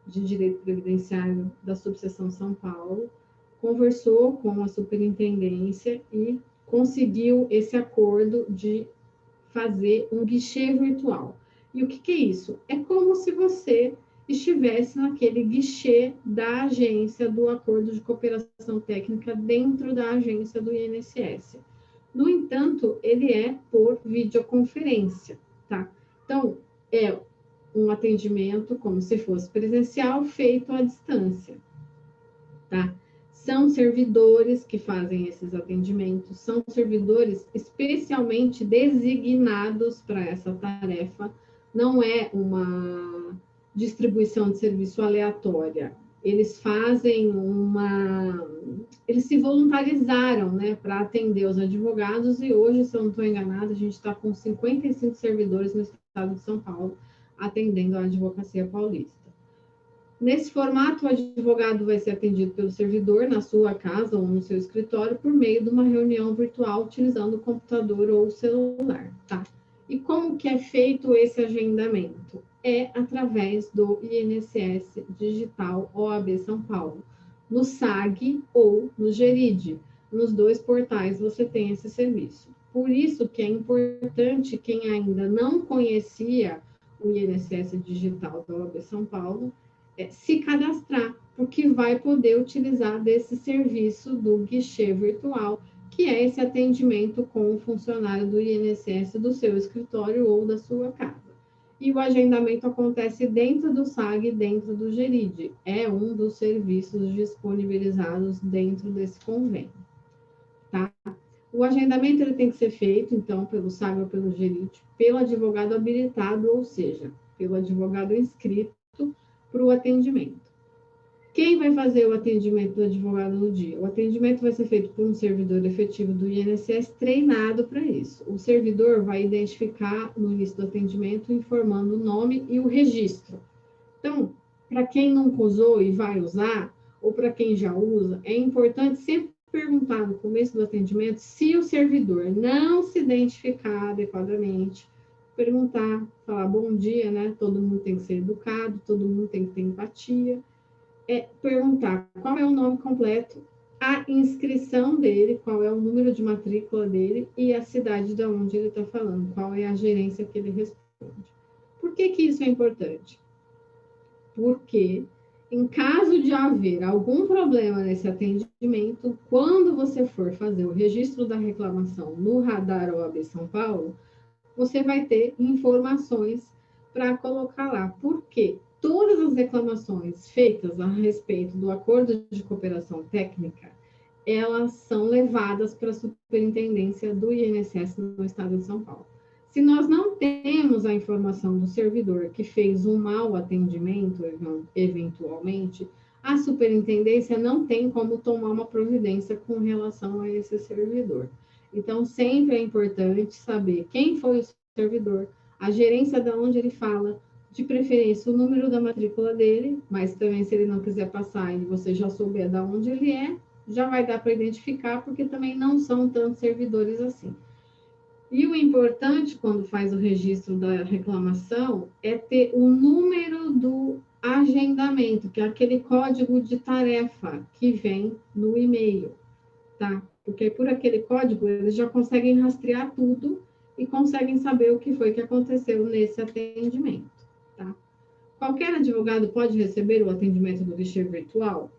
de Direito Previdenciário da Subseção São Paulo, conversou com a superintendência e conseguiu esse acordo de fazer um guichê virtual. E o que é isso? É como se você estivesse naquele guichê da agência do acordo de cooperação técnica dentro da agência do INSS. No entanto, ele é por videoconferência, tá? Então, é um atendimento como se fosse presencial, feito à distância, tá? São servidores que fazem esses atendimentos, são servidores especialmente designados para essa tarefa, não é uma distribuição de serviço aleatória. Eles fazem eles se voluntarizaram, né, para atender os advogados e hoje, se eu não estou enganada, a gente está com 55 servidores no estado de São Paulo atendendo a advocacia paulista. Nesse formato, o advogado vai ser atendido pelo servidor na sua casa ou no seu escritório por meio de uma reunião virtual utilizando o computador ou o celular, tá? E como que é feito esse agendamento? É através do INSS Digital OAB São Paulo, no SAG ou no Geride. Nos dois portais você tem esse serviço. Por isso que é importante quem ainda não conhecia o INSS Digital da OAB São Paulo, se cadastrar, porque vai poder utilizar desse serviço do guichê virtual, que é esse atendimento com o funcionário do INSS do seu escritório ou da sua casa. E o agendamento acontece dentro do SAG, dentro do Geride. É um dos serviços disponibilizados dentro desse convênio, tá? O agendamento ele tem que ser feito, então, pelo SAG ou pelo Geride, pelo advogado habilitado, ou seja, pelo advogado inscrito para o atendimento. Quem vai fazer o atendimento do advogado no dia? O atendimento vai ser feito por um servidor efetivo do INSS treinado para isso. O servidor vai identificar no início do atendimento informando o nome e o registro. Então, para quem nunca usou e vai usar, ou para quem já usa, é importante sempre perguntar no começo do atendimento se o servidor não se identificar adequadamente, perguntar, falar bom dia, né? Todo mundo tem que ser educado, todo mundo tem que ter empatia. Perguntar qual é o nome completo, a inscrição dele, qual é o número de matrícula dele e a cidade de onde ele está falando, qual é a gerência que ele responde. Por que isso é importante? Porque, em caso de haver algum problema nesse atendimento, quando você for fazer o registro da reclamação no Radar OAB São Paulo, você vai ter informações para colocar lá. Por quê? Todas as reclamações feitas a respeito do acordo de cooperação técnica, elas são levadas para a superintendência do INSS no estado de São Paulo. Se nós não temos a informação do servidor que fez um mau atendimento, eventualmente, a superintendência não tem como tomar uma providência com relação a esse servidor. Então, sempre é importante saber quem foi o servidor, a gerência de onde ele fala, de preferência o número da matrícula dele, mas também se ele não quiser passar e você já souber de onde ele é, já vai dar para identificar, porque também não são tantos servidores assim. E o importante, quando faz o registro da reclamação, é ter o número do agendamento, que é aquele código de tarefa que vem no e-mail, tá? Porque por aquele código, eles já conseguem rastrear tudo e conseguem saber o que foi que aconteceu nesse atendimento, tá? Qualquer advogado pode receber o atendimento do guichê virtual?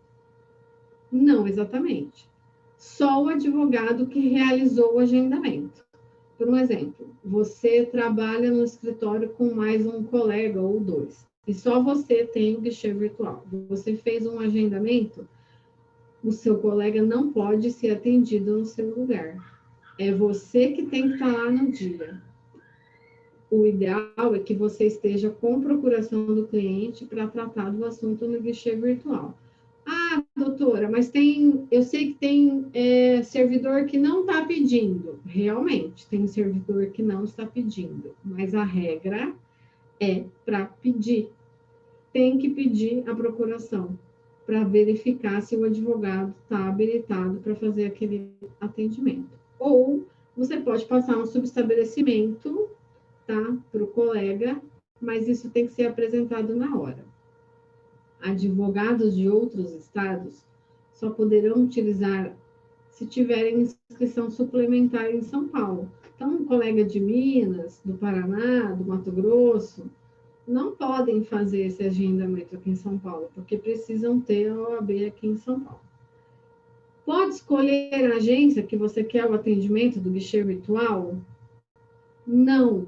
Não, exatamente. Só o advogado que realizou o agendamento. Por um exemplo, você trabalha no escritório com mais um colega ou dois, e só você tem o guichê virtual. Você fez um agendamento, o seu colega não pode ser atendido no seu lugar. É você que tem que estar lá no dia. O ideal é que você esteja com procuração do cliente para tratar do assunto no guichê virtual. Ah, doutora, mas eu sei que tem servidor que não está pedindo. Realmente, tem servidor que não está pedindo, mas a regra é para pedir. Tem que pedir a procuração para verificar se o advogado está habilitado para fazer aquele atendimento. Ou você pode passar um subestabelecimento, tá, para o colega, mas isso tem que ser apresentado na hora. Advogados de outros estados só poderão utilizar se tiverem inscrição suplementar em São Paulo. Então, um colega de Minas, do Paraná, do Mato Grosso, não podem fazer esse agendamento aqui em São Paulo, porque precisam ter a OAB aqui em São Paulo. Pode escolher a agência que você quer o atendimento do guichê virtual? Não.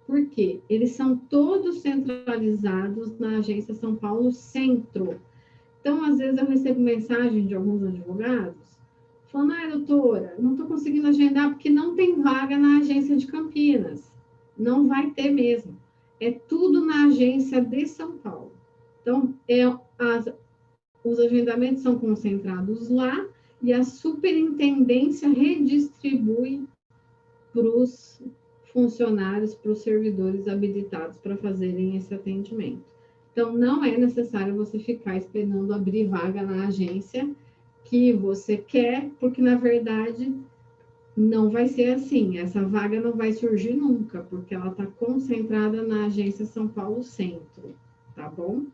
Por quê? Eles são todos centralizados na agência São Paulo Centro. Então, às vezes, eu recebo mensagem de alguns advogados falando, doutora, não estou conseguindo agendar porque não tem vaga na agência de Campinas. Não vai ter mesmo. É tudo na agência de São Paulo. Então, os agendamentos são concentrados lá e a superintendência redistribui para os funcionários, para os servidores habilitados para fazerem esse atendimento. Então, não é necessário você ficar esperando abrir vaga na agência que você quer, porque, na verdade, não vai ser assim. Essa vaga não vai surgir nunca, porque ela está concentrada na agência São Paulo Centro, tá bom?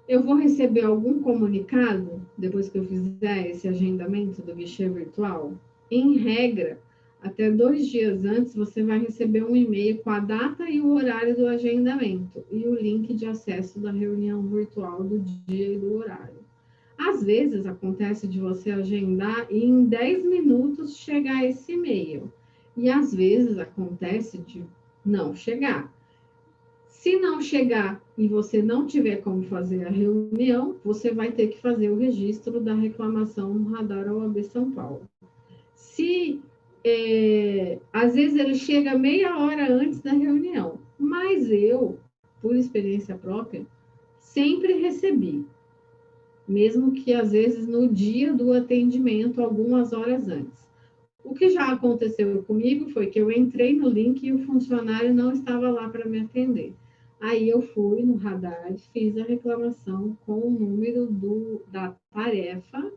Eu vou receber algum comunicado, depois que eu fizer esse agendamento do guichê virtual? Em regra, até 2 dias antes, você vai receber um e-mail com a data e o horário do agendamento e o link de acesso da reunião virtual do dia e do horário. Às vezes, acontece de você agendar e em 10 minutos chegar esse e-mail. E às vezes, acontece de não chegar. Se não chegar e você não tiver como fazer a reunião, você vai ter que fazer o registro da reclamação no Radar OAB São Paulo. Se às vezes ele chega meia hora antes da reunião, mas eu, por experiência própria, sempre recebi, mesmo que às vezes no dia do atendimento, algumas horas antes. O que já aconteceu comigo foi que eu entrei no link e o funcionário não estava lá para me atender. Aí eu fui no radar, fiz a reclamação com o número da tarefa,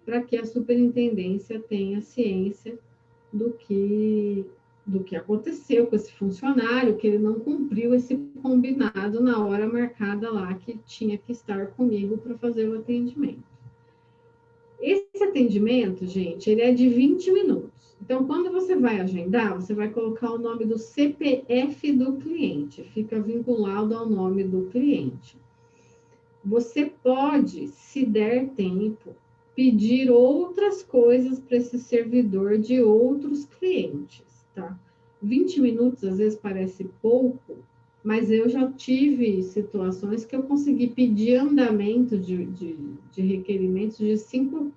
para que a superintendência tenha ciência do que aconteceu com esse funcionário, que ele não cumpriu esse combinado na hora marcada lá, que tinha que estar comigo para fazer o atendimento. Esse atendimento, gente, ele é de 20 minutos. Então, quando você vai agendar, você vai colocar o nome do CPF do cliente, fica vinculado ao nome do cliente. Você pode, se der tempo, pedir outras coisas para esse servidor de outros clientes, tá? 20 minutos às vezes parece pouco, mas eu já tive situações que eu consegui pedir andamento de requerimentos de 5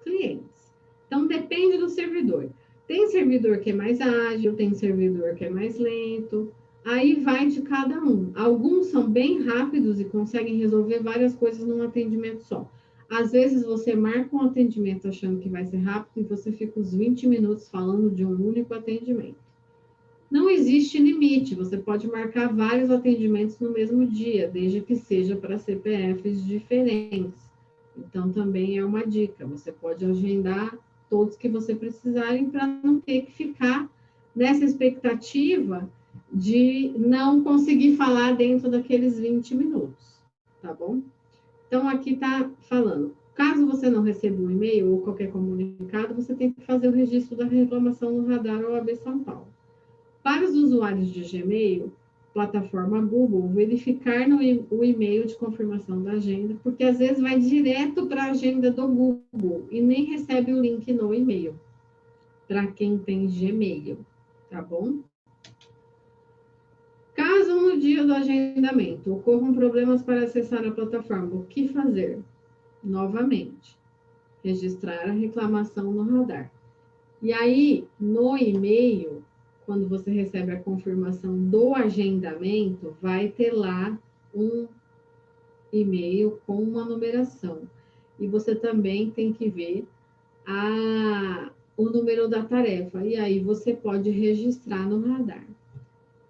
clientes. Então, depende do servidor. Tem servidor que é mais ágil, tem servidor que é mais lento. Aí vai de cada um. Alguns são bem rápidos e conseguem resolver várias coisas num atendimento só. Às vezes você marca um atendimento achando que vai ser rápido e você fica uns 20 minutos falando de um único atendimento. Não existe limite, você pode marcar vários atendimentos no mesmo dia, desde que seja para CPFs diferentes. Então, também é uma dica, você pode agendar todos que você precisarem para não ter que ficar nessa expectativa de não conseguir falar dentro daqueles 20 minutos, tá bom? Então, aqui está falando, caso você não receba um e-mail ou qualquer comunicado, você tem que fazer o registro da reclamação no radar OAB São Paulo. Para os usuários de Gmail, plataforma Google, verificar o e-mail de confirmação da agenda, porque às vezes vai direto para a agenda do Google e nem recebe o link no e-mail, para quem tem Gmail, tá bom? Caso no dia do agendamento ocorram problemas para acessar a plataforma, o que fazer? Novamente, registrar a reclamação no radar. E aí, no e-mail, quando você recebe a confirmação do agendamento, vai ter lá um e-mail com uma numeração. E você também tem que ver o número da tarefa. E aí você pode registrar no radar.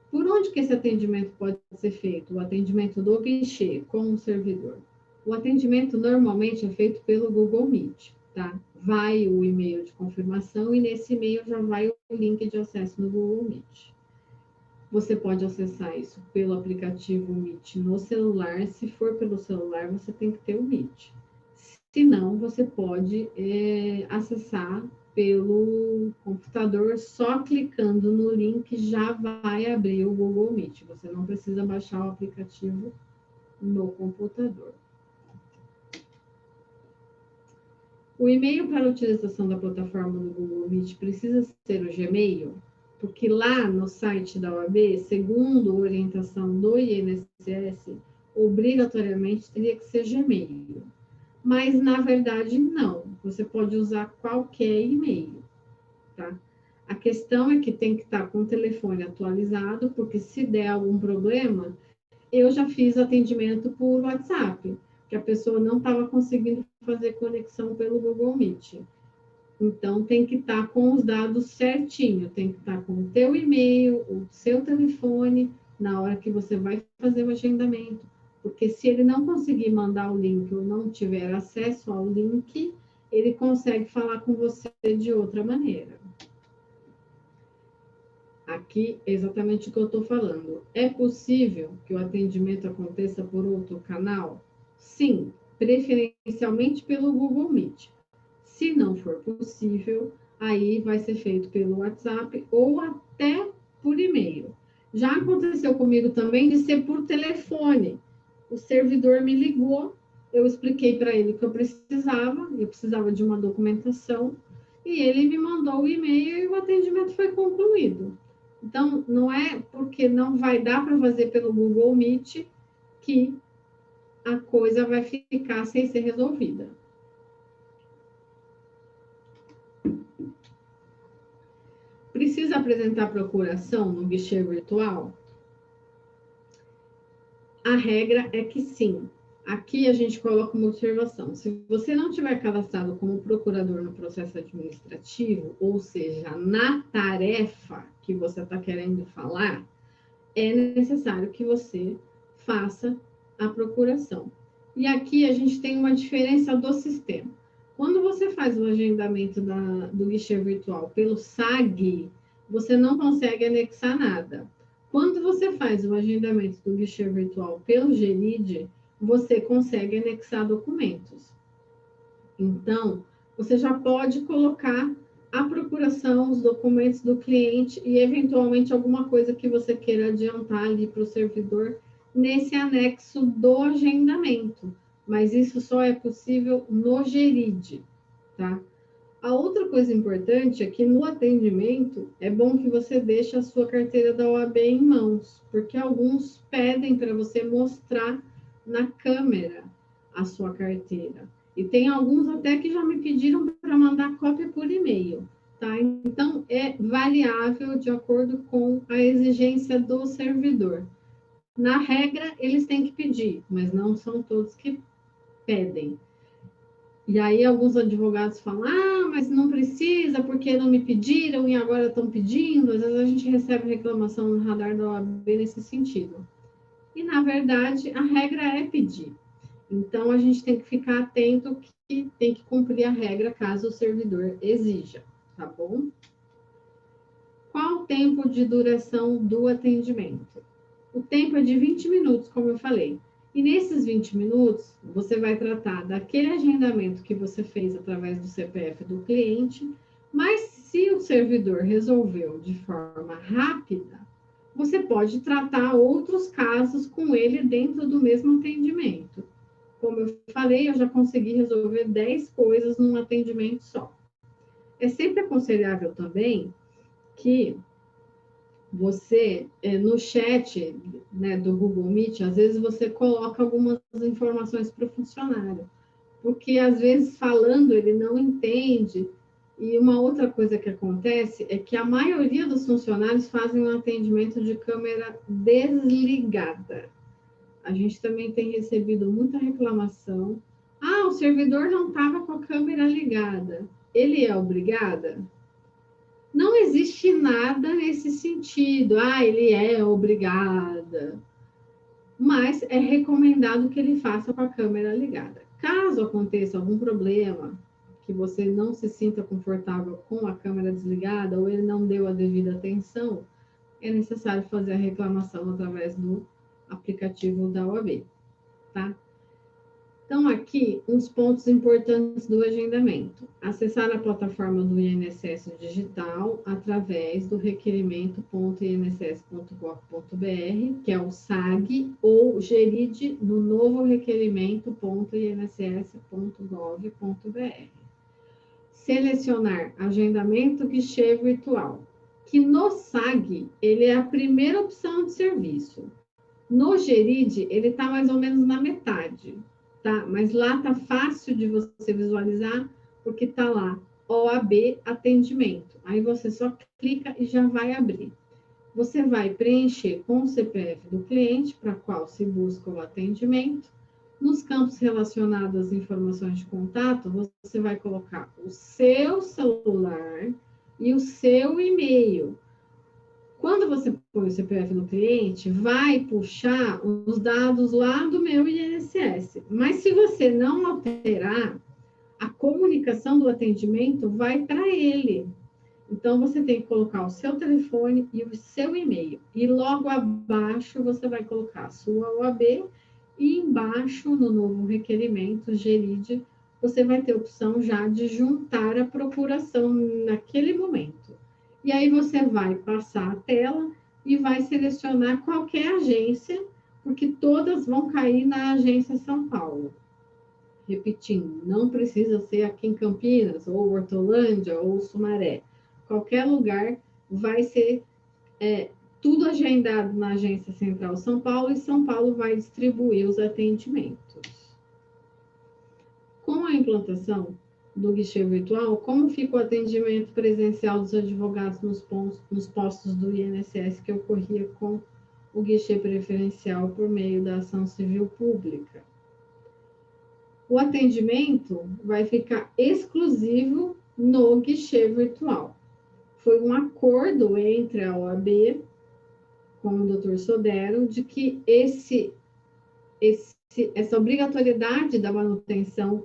Por onde que esse atendimento pode ser feito? O atendimento do guichê com o servidor. O atendimento normalmente é feito pelo Google Meet, tá? Vai o e-mail de confirmação e nesse e-mail já vai o link de acesso no Google Meet. Você pode acessar isso pelo aplicativo Meet no celular. Se for pelo celular, você tem que ter o Meet. Se não, você pode acessar pelo computador, só clicando no link já vai abrir o Google Meet. Você não precisa baixar o aplicativo no computador. O e-mail para a utilização da plataforma do Google Meet precisa ser o Gmail, porque lá no site da OAB, segundo a orientação do INSS, obrigatoriamente teria que ser Gmail. Mas, na verdade, não. Você pode usar qualquer e-mail, tá? A questão é que tem que estar com o telefone atualizado, porque se der algum problema, eu já fiz atendimento por WhatsApp, que a pessoa não estava conseguindo fazer conexão pelo Google Meet. Então, tem que estar com os dados certinho, tem que estar com o teu e-mail, o seu telefone, na hora que você vai fazer o agendamento. Porque se ele não conseguir mandar o link ou não tiver acesso ao link, ele consegue falar com você de outra maneira. Aqui, exatamente o que eu estou falando. É possível que o atendimento aconteça por outro canal? Sim, preferencialmente pelo Google Meet. Se não for possível, aí vai ser feito pelo WhatsApp ou até por e-mail. Já aconteceu comigo também de ser por telefone. O servidor me ligou, eu expliquei para ele que eu precisava de uma documentação, e ele me mandou o e-mail e o atendimento foi concluído. Então, não é porque não vai dar para fazer pelo Google Meet que a coisa vai ficar sem ser resolvida. Precisa apresentar procuração no guichê virtual? A regra é que sim. Aqui a gente coloca uma observação. Se você não tiver cadastrado como procurador no processo administrativo, ou seja, na tarefa que você está querendo falar, é necessário que você faça a procuração. E aqui a gente tem uma diferença do sistema. Quando você faz o agendamento do guichê virtual pelo SAG, você não consegue anexar nada. Quando você faz o agendamento do guichê virtual pelo GERID, você consegue anexar documentos. Então, você já pode colocar a procuração, os documentos do cliente e, eventualmente, alguma coisa que você queira adiantar ali para o servidor nesse anexo do agendamento. Mas isso só é possível no GERID, tá? A outra coisa importante é que no atendimento é bom que você deixe a sua carteira da OAB em mãos, porque alguns pedem para você mostrar na câmera a sua carteira. E tem alguns até que já me pediram para mandar cópia por e-mail, tá? Então, é variável de acordo com a exigência do servidor. Na regra, eles têm que pedir, mas não são todos que pedem. E aí, alguns advogados falam, mas não precisa, porque não me pediram e agora estão pedindo. Às vezes a gente recebe reclamação no radar da OAB nesse sentido. E, na verdade, a regra é pedir. Então, a gente tem que ficar atento que tem que cumprir a regra caso o servidor exija, tá bom? Qual o tempo de duração do atendimento? O tempo é de 20 minutos, como eu falei. E nesses 20 minutos, você vai tratar daquele agendamento que você fez através do CPF do cliente, mas se o servidor resolveu de forma rápida, você pode tratar outros casos com ele dentro do mesmo atendimento. Como eu falei, eu já consegui resolver 10 coisas num atendimento só. É sempre aconselhável também que você, no chat, né, do Google Meet, às vezes você coloca algumas informações para o funcionário, porque às vezes falando ele não entende. E uma outra coisa que acontece é que a maioria dos funcionários fazem um atendimento de câmera desligada. A gente também tem recebido muita reclamação. O servidor não estava com a câmera ligada. Ele é obrigada? Não existe nada nesse sentido. Ele é obrigada. Mas é recomendado que ele faça com a câmera ligada. Caso aconteça algum problema, que você não se sinta confortável com a câmera desligada, ou ele não deu a devida atenção, é necessário fazer a reclamação através do aplicativo da OAB, tá? Então, aqui, uns pontos importantes do agendamento. Acessar a plataforma do INSS Digital através do requerimento.inss.gov.br, que é o SAG, ou GERID no novo requerimento.inss.gov.br. Selecionar agendamento guichê virtual, que no SAG, ele é a primeira opção de serviço. No GERID, ele está mais ou menos na metade, tá? Mas lá está fácil de você visualizar, porque está lá, OAB atendimento. Aí você só clica e já vai abrir. Você vai preencher com o CPF do cliente, para qual se busca o atendimento. Nos campos relacionados às informações de contato, você vai colocar o seu celular e o seu e-mail. Quando você põe o CPF do cliente, vai puxar os dados lá do meu INSS. Mas se você não alterar, a comunicação do atendimento vai para ele. Então, você tem que colocar o seu telefone e o seu e-mail. E logo abaixo, você vai colocar a sua OAB. E embaixo, no novo requerimento, GERID, você vai ter a opção já de juntar a procuração naquele momento. E aí você vai passar a tela e vai selecionar qualquer agência, porque todas vão cair na agência São Paulo. Repetindo, não precisa ser aqui em Campinas, ou Hortolândia, ou Sumaré. Qualquer lugar vai ser tudo agendado na Agência Central São Paulo, e São Paulo vai distribuir os atendimentos. Com a implantação do guichê virtual, como fica o atendimento presencial dos advogados nos postos do INSS que ocorria com o guichê preferencial por meio da ação civil pública? O atendimento vai ficar exclusivo no guichê virtual. Foi um acordo entre a OAB com o Dr. Sodero de que essa obrigatoriedade da manutenção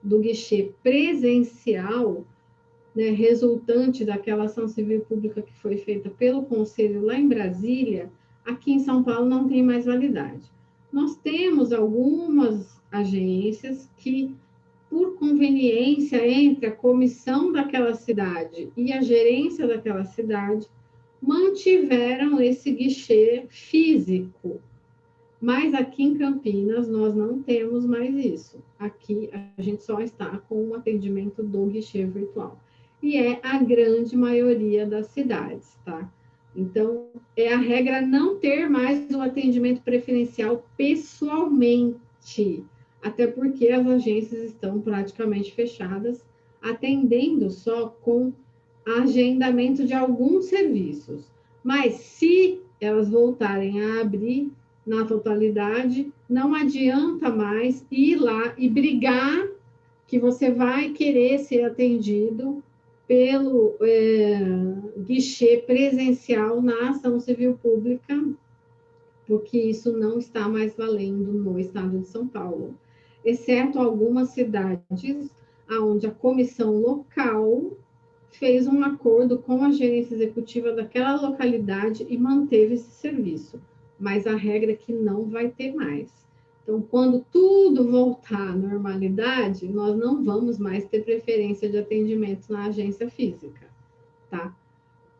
do guichê presencial, né, resultante daquela ação civil pública que foi feita pelo Conselho lá em Brasília, aqui em São Paulo não tem mais validade. Nós temos algumas agências que, por conveniência entre a comissão daquela cidade e a gerência daquela cidade, mantiveram esse guichê físico. Mas aqui em Campinas nós não temos mais isso. Aqui a gente só está com o atendimento do guichê virtual. E é a grande maioria das cidades, tá? Então, é a regra não ter mais o atendimento preferencial pessoalmente, até porque as agências estão praticamente fechadas, atendendo só com agendamento de alguns serviços. Mas se elas voltarem a abrir na totalidade, não adianta mais ir lá e brigar que você vai querer ser atendido pelo guichê presencial na ação civil pública, porque isso não está mais valendo no estado de São Paulo, exceto algumas cidades onde a comissão local fez um acordo com a gerência executiva daquela localidade e manteve esse serviço. Mas a regra é que não vai ter mais. Então, quando tudo voltar à normalidade, nós não vamos mais ter preferência de atendimento na agência física, tá?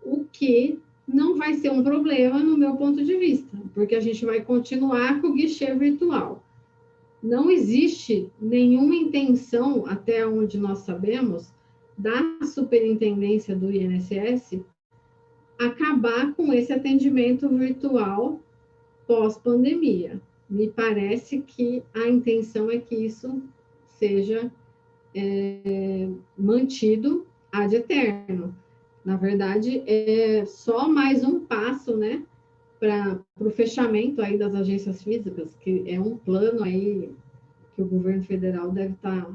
O que não vai ser um problema no meu ponto de vista, porque a gente vai continuar com o guichê virtual. Não existe nenhuma intenção, até onde nós sabemos, da superintendência do INSS acabar com esse atendimento virtual pós-pandemia. Me parece que a intenção é que isso seja mantido ad eterno. Na verdade, é só mais um passo, né, para o fechamento aí das agências físicas, que é um plano aí que o governo federal deve estar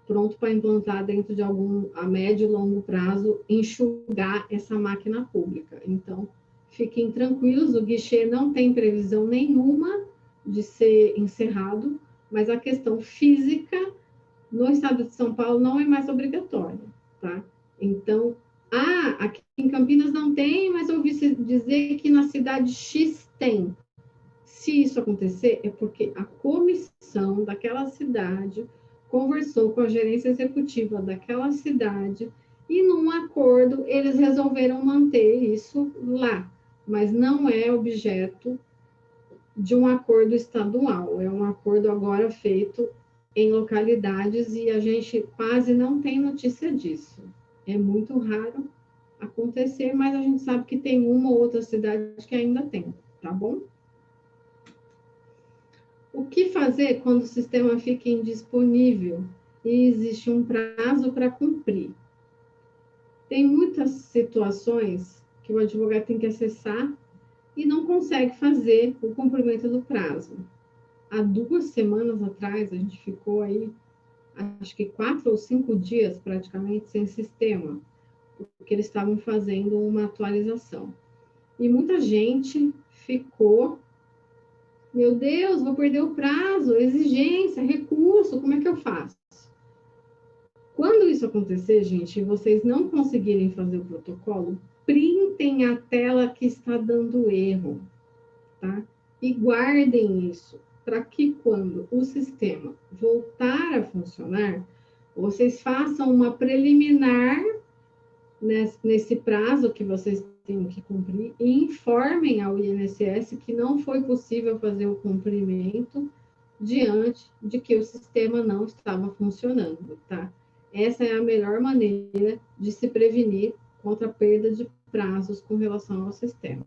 pronto para implantar dentro de a médio e longo prazo, enxugar essa máquina pública. Então, fiquem tranquilos, o guichê não tem previsão nenhuma de ser encerrado, mas a questão física no estado de São Paulo não é mais obrigatória, tá? Então, aqui em Campinas não tem, mas eu ouvi dizer que na cidade X tem. Se isso acontecer, é porque a comissão daquela cidade conversou com a gerência executiva daquela cidade e, num acordo, eles resolveram manter isso lá, mas não é objeto de um acordo estadual, é um acordo agora feito em localidades e a gente quase não tem notícia disso. É muito raro acontecer, mas a gente sabe que tem uma ou outra cidade que ainda tem, tá bom? O que fazer quando o sistema fica indisponível e existe um prazo para cumprir? Tem muitas situações que o advogado tem que acessar e não consegue fazer o cumprimento do prazo. Há 2 semanas atrás, a gente ficou aí, acho que 4 ou 5 dias praticamente sem sistema, porque eles estavam fazendo uma atualização. E muita gente ficou, meu Deus, vou perder o prazo, exigência, recurso, como é que eu faço? Quando isso acontecer, gente, e vocês não conseguirem fazer o protocolo, printem a tela que está dando erro, tá? E guardem isso, para que quando o sistema voltar a funcionar, vocês façam uma preliminar nesse prazo que vocês têm que cumprir e informem ao INSS que não foi possível fazer o cumprimento diante de que o sistema não estava funcionando, tá? Essa é a melhor maneira de se prevenir contra a perda de prazos com relação ao sistema.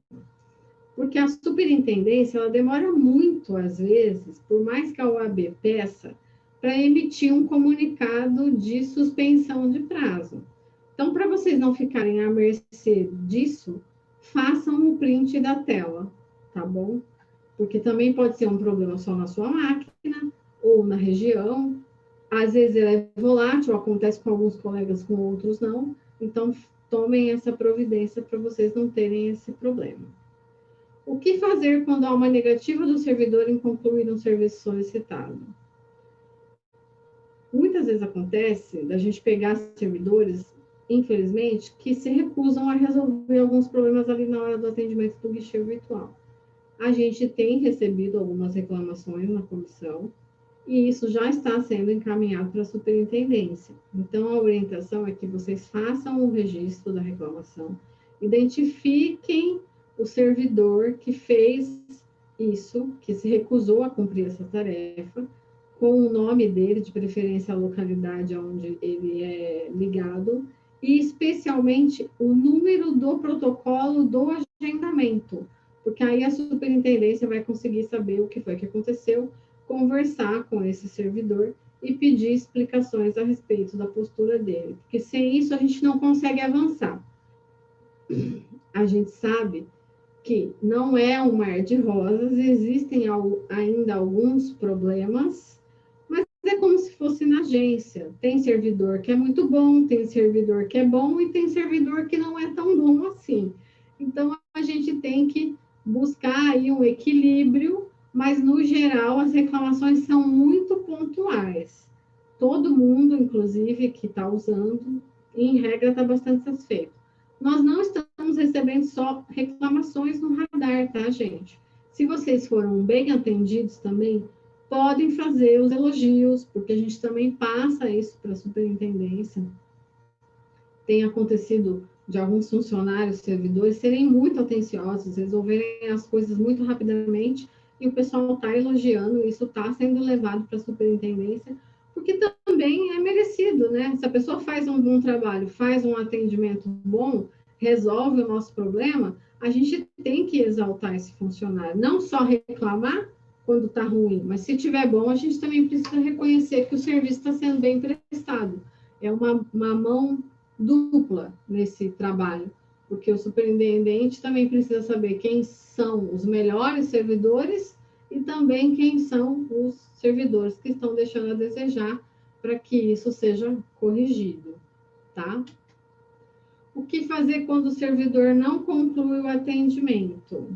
Porque a superintendência, ela demora muito, às vezes, por mais que a OAB peça, para emitir um comunicado de suspensão de prazo. Então, para vocês não ficarem à mercê disso, façam o print da tela, tá bom? Porque também pode ser um problema só na sua máquina ou na região. Às vezes ela é volátil, acontece com alguns colegas, com outros não. Então, tomem essa providência para vocês não terem esse problema. O que fazer quando há uma negativa do servidor em concluir um serviço solicitado? Muitas vezes acontece da gente pegar servidores, infelizmente, que se recusam a resolver alguns problemas ali na hora do atendimento do guichê virtual. A gente tem recebido algumas reclamações na comissão e isso já está sendo encaminhado para a superintendência. Então, a orientação é que vocês façam o registro da reclamação, identifiquem o servidor que fez isso, que se recusou a cumprir essa tarefa, com o nome dele, de preferência a localidade onde ele é ligado, e especialmente o número do protocolo do agendamento, porque aí a superintendência vai conseguir saber o que foi que aconteceu, conversar com esse servidor e pedir explicações a respeito da postura dele, porque sem isso a gente não consegue avançar. A gente sabe que não é um mar de rosas, existem ainda alguns problemas, mas é como se fosse na agência. Tem servidor que é muito bom, tem servidor que é bom e tem servidor que não é tão bom assim. Então, a gente tem que buscar aí um equilíbrio, mas, no geral, as reclamações são muito pontuais. Todo mundo, inclusive, que está usando, em regra, está bastante satisfeito. Nós não estamos recebendo só reclamações no radar, tá, gente? Se vocês foram bem atendidos também, podem fazer os elogios, porque a gente também passa isso para a superintendência. Tem acontecido de alguns funcionários, servidores, serem muito atenciosos, resolverem as coisas muito rapidamente, e o pessoal está elogiando, isso está sendo levado para a superintendência, porque também é merecido, né? Se a pessoa faz um bom trabalho, faz um atendimento bom, resolve o nosso problema, a gente tem que exaltar esse funcionário, não só reclamar quando está ruim, mas se tiver bom, a gente também precisa reconhecer que o serviço está sendo bem prestado. É uma mão dupla nesse trabalho, porque o superintendente também precisa saber quem são os melhores servidores e também quem são os servidores que estão deixando a desejar, para que isso seja corrigido, tá? O que fazer quando o servidor não conclui o atendimento?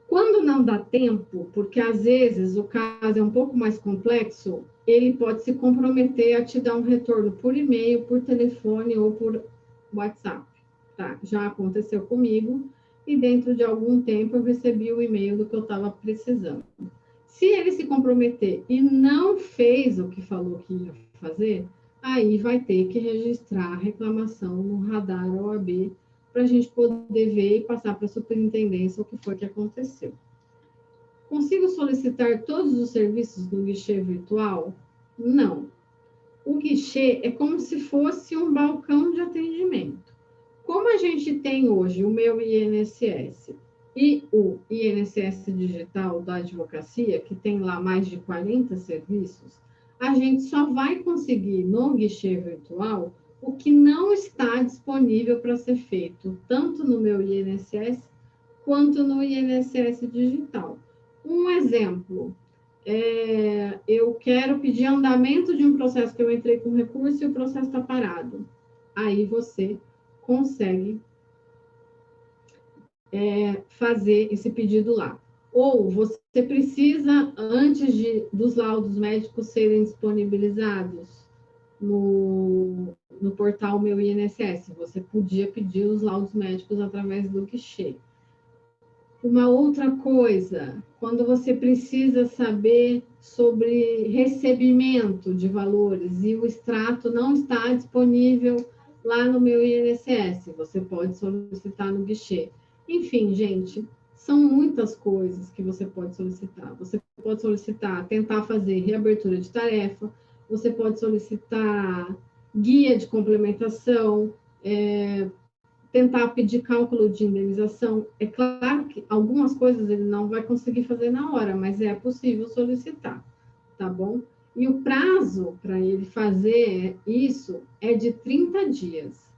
Quando não dá tempo, porque às vezes o caso é um pouco mais complexo, ele pode se comprometer a te dar um retorno por e-mail, por telefone ou por WhatsApp. Tá? Já aconteceu comigo e dentro de algum tempo eu recebi o e-mail do que eu estava precisando. Se ele se comprometer e não fez o que falou que ia fazer, aí vai ter que registrar a reclamação no radar OAB para a gente poder ver e passar para a superintendência o que foi que aconteceu. Consigo solicitar todos os serviços do guichê virtual? Não. O guichê é como se fosse um balcão de atendimento. Como a gente tem hoje o meu INSS e o INSS digital da advocacia, que tem lá mais de 40 serviços, a gente só vai conseguir no guichê virtual o que não está disponível para ser feito, tanto no meu INSS quanto no INSS digital. Um exemplo, eu quero pedir andamento de um processo que eu entrei com recurso e o processo está parado. Aí você consegue fazer esse pedido lá. Ou você precisa, antes dos laudos médicos serem disponibilizados no portal Meu INSS, você podia pedir os laudos médicos através do guichê. Uma outra coisa, quando você precisa saber sobre recebimento de valores e o extrato não está disponível lá no Meu INSS, você pode solicitar no guichê. Enfim, gente, são muitas coisas que você pode solicitar. Você pode solicitar, tentar fazer reabertura de tarefa, você pode solicitar guia de complementação, tentar pedir cálculo de indenização. É claro que algumas coisas ele não vai conseguir fazer na hora, mas é possível solicitar, tá bom? E o prazo para ele fazer isso é de 30 dias.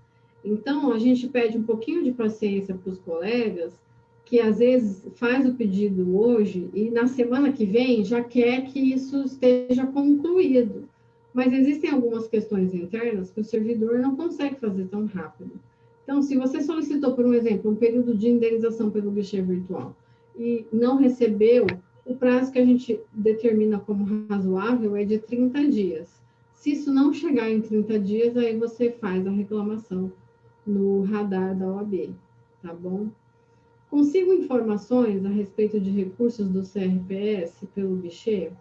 Então, a gente pede um pouquinho de paciência para os colegas, que às vezes faz o pedido hoje e na semana que vem já quer que isso esteja concluído. Mas existem algumas questões internas que o servidor não consegue fazer tão rápido. Então, se você solicitou, por um exemplo, um período de indenização pelo guichê virtual e não recebeu, o prazo que a gente determina como razoável é de 30 dias. Se isso não chegar em 30 dias, aí você faz a reclamação no radar da OAB, tá bom? Consigo informações a respeito de recursos do CRPS pelo guichê?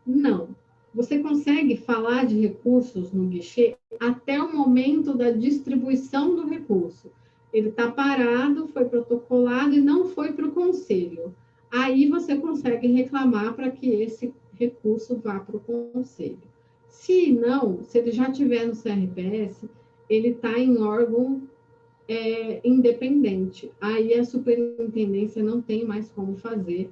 Não. Você consegue falar de recursos no guichê até o momento da distribuição do recurso. Ele está parado, foi protocolado e não foi para o conselho. Aí você consegue reclamar para que esse recurso vá para o conselho. Se não, se ele já estiver no CRPS, ele está em órgão independente. Aí a superintendência não tem mais como fazer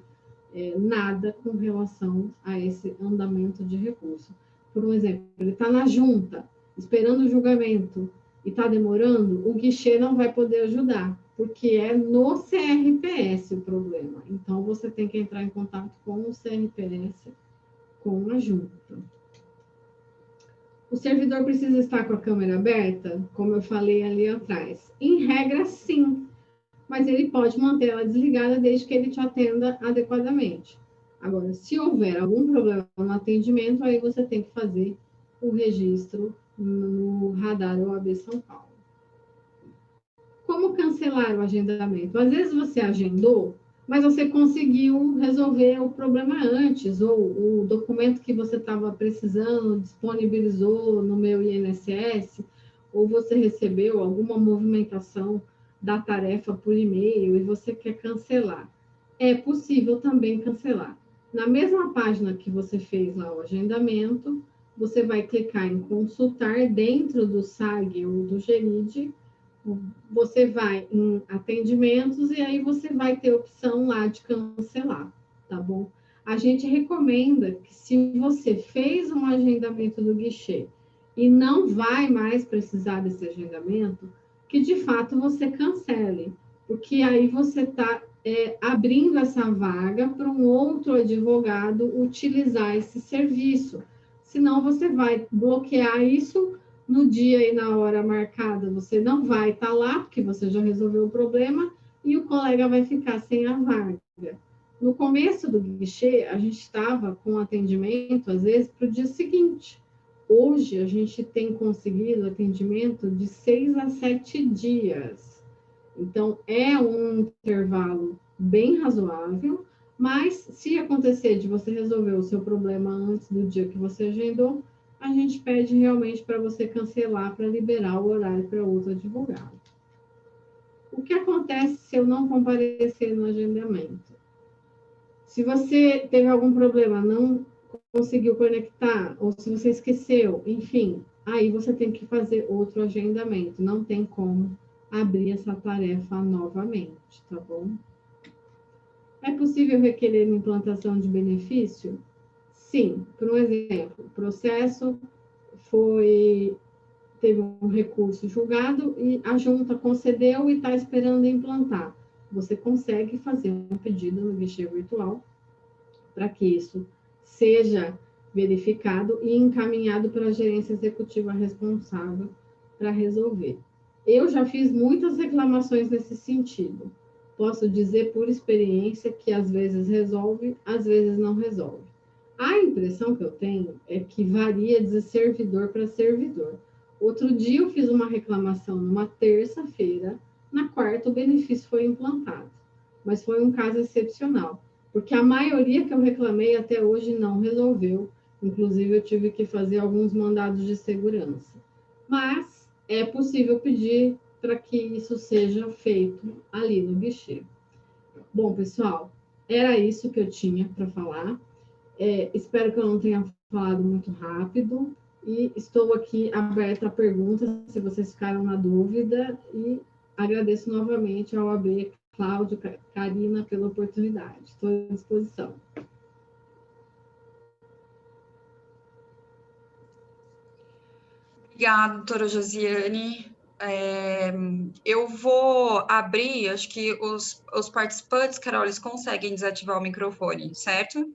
nada com relação a esse andamento de recurso. Por um exemplo, ele está na junta, esperando o julgamento, e está demorando, o guichê não vai poder ajudar, porque é no CRPS o problema. Então, você tem que entrar em contato com o CRPS, com a junta. O servidor precisa estar com a câmera aberta, como eu falei ali atrás. Em regra, sim, mas ele pode manter ela desligada desde que ele te atenda adequadamente. Agora, se houver algum problema no atendimento, aí você tem que fazer o registro no radar OAB São Paulo. Como cancelar o agendamento? Às vezes você agendou, mas você conseguiu resolver o problema antes, ou o documento que você estava precisando disponibilizou no meu INSS, ou você recebeu alguma movimentação da tarefa por e-mail e você quer cancelar. É possível também cancelar. Na mesma página que você fez lá o agendamento, você vai clicar em consultar dentro do SAG ou do GERID, você vai em atendimentos e aí você vai ter opção lá de cancelar, tá bom? A gente recomenda que se você fez um agendamento do guichê e não vai mais precisar desse agendamento, que de fato você cancele, porque aí você está abrindo essa vaga para um outro advogado utilizar esse serviço. Senão você vai bloquear isso no dia e na hora marcada, você não vai estar lá, porque você já resolveu o problema, e o colega vai ficar sem a vaga. No começo do guichê, a gente estava com atendimento, às vezes, para o dia seguinte. Hoje, a gente tem conseguido atendimento de 6 a 7 dias. Então, é um intervalo bem razoável, mas se acontecer de você resolver o seu problema antes do dia que você agendou, a gente pede realmente para você cancelar, para liberar o horário para outro advogado. O que acontece se eu não comparecer no agendamento? Se você teve algum problema, não conseguiu conectar, ou se você esqueceu, enfim, aí você tem que fazer outro agendamento. Não tem como abrir essa tarefa novamente, tá bom? É possível requerer implantação de benefício? Sim. Por um exemplo, o processo teve um recurso julgado e a junta concedeu e está esperando implantar. Você consegue fazer um pedido no guichê virtual para que isso seja verificado e encaminhado para a gerência executiva responsável para resolver. Eu já fiz muitas reclamações nesse sentido. Posso dizer por experiência que às vezes resolve, às vezes não resolve. A impressão que eu tenho é que varia de servidor para servidor. Outro dia eu fiz uma reclamação numa terça-feira, na quarta o benefício foi implantado. Mas foi um caso excepcional, porque a maioria que eu reclamei até hoje não resolveu. Inclusive eu tive que fazer alguns mandados de segurança. Mas é possível pedir para que isso seja feito ali no guichê. Bom, pessoal, era isso que eu tinha para falar. Espero que eu não tenha falado muito rápido e estou aqui aberta a perguntas se vocês ficaram na dúvida e agradeço novamente ao OAB Cláudio, Karina, pela oportunidade. Estou à disposição. Obrigada, doutora Josiane. Eu vou abrir, acho que os participantes, Carol, eles conseguem desativar o microfone, certo?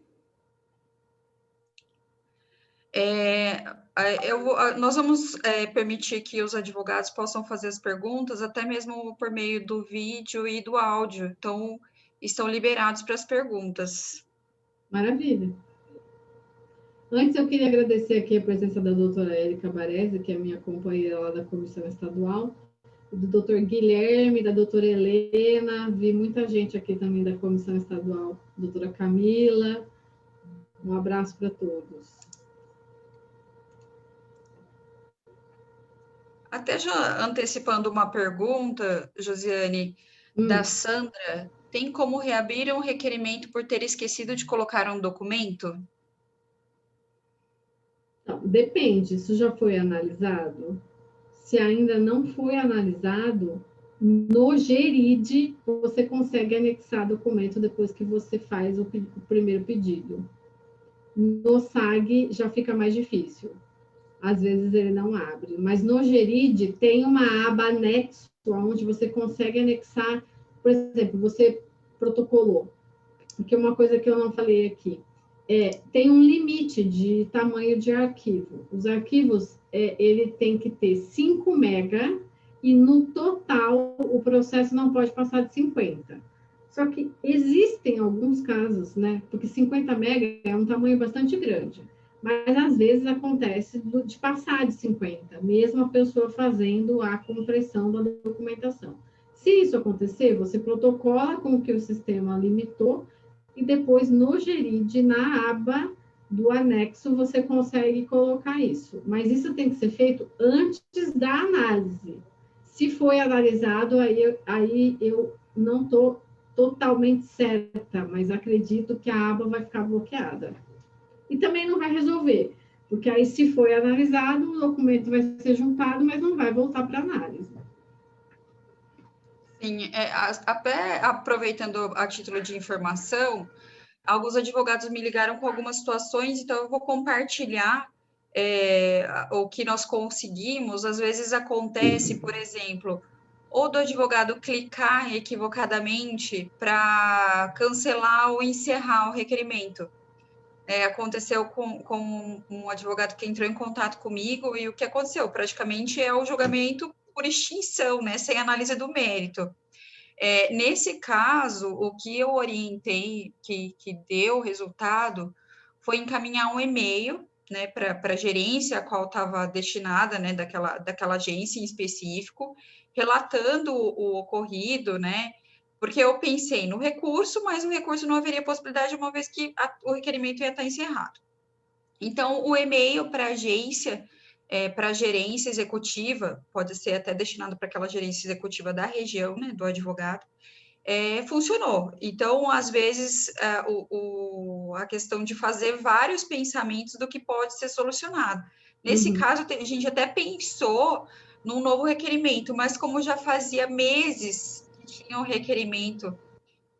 Nós vamos permitir que os advogados possam fazer as perguntas, até mesmo por meio do vídeo e do áudio. Então, estão liberados para as perguntas. Maravilha. Antes, eu queria agradecer aqui a presença da doutora Érica Baresi, que é minha companheira lá da Comissão Estadual, do doutor Guilherme, da doutora Helena, vi muita gente aqui também da Comissão Estadual, doutora Camila. Um abraço para todos. Até já antecipando uma pergunta, Josiane, da Sandra, tem como reabrir um requerimento por ter esquecido de colocar um documento? Não, depende, isso já foi analisado? Se ainda não foi analisado, no GERID você consegue anexar documento depois que você faz o primeiro pedido. No SAG já fica mais difícil. Às vezes ele não abre. Mas no GERID tem uma aba anexo, onde você consegue anexar, por exemplo, você protocolou. Porque uma coisa que eu não falei aqui, tem um limite de tamanho de arquivo. Os arquivos, ele tem que ter 5 mega e no total o processo não pode passar de 50. Só que existem alguns casos, né? Porque 50 mega é um tamanho bastante grande. Mas às vezes acontece de passar de 50, mesmo a pessoa fazendo a compressão da documentação. Se isso acontecer, você protocola com o que o sistema limitou e depois no GERID, na aba do anexo, você consegue colocar isso. Mas isso tem que ser feito antes da análise. Se foi analisado, aí eu não estou totalmente certa, mas acredito que a aba vai ficar bloqueada. E também não vai resolver, porque aí se foi analisado, o documento vai ser juntado, mas não vai voltar para análise. Sim, até aproveitando a título de informação, alguns advogados me ligaram com algumas situações, então eu vou compartilhar o que nós conseguimos. Às vezes acontece, por exemplo, ou do advogado clicar equivocadamente para cancelar ou encerrar o requerimento. Aconteceu com um advogado que entrou em contato comigo, e o que aconteceu? Praticamente é o julgamento por extinção, né, sem análise do mérito. Nesse caso, o que eu orientei que deu resultado foi encaminhar um e-mail, né, para a gerência a qual estava destinada, né, daquela agência em específico, relatando o ocorrido, né, porque eu pensei no recurso, mas o recurso não haveria possibilidade, uma vez que o requerimento ia estar encerrado. Então, o e-mail para a agência, para a gerência executiva, pode ser até destinado para aquela gerência executiva da região, né, do advogado, funcionou. Então, às vezes, a questão de fazer vários pensamentos do que pode ser solucionado. Nesse caso, a gente até pensou num novo requerimento, mas como já fazia meses que tinha um requerimento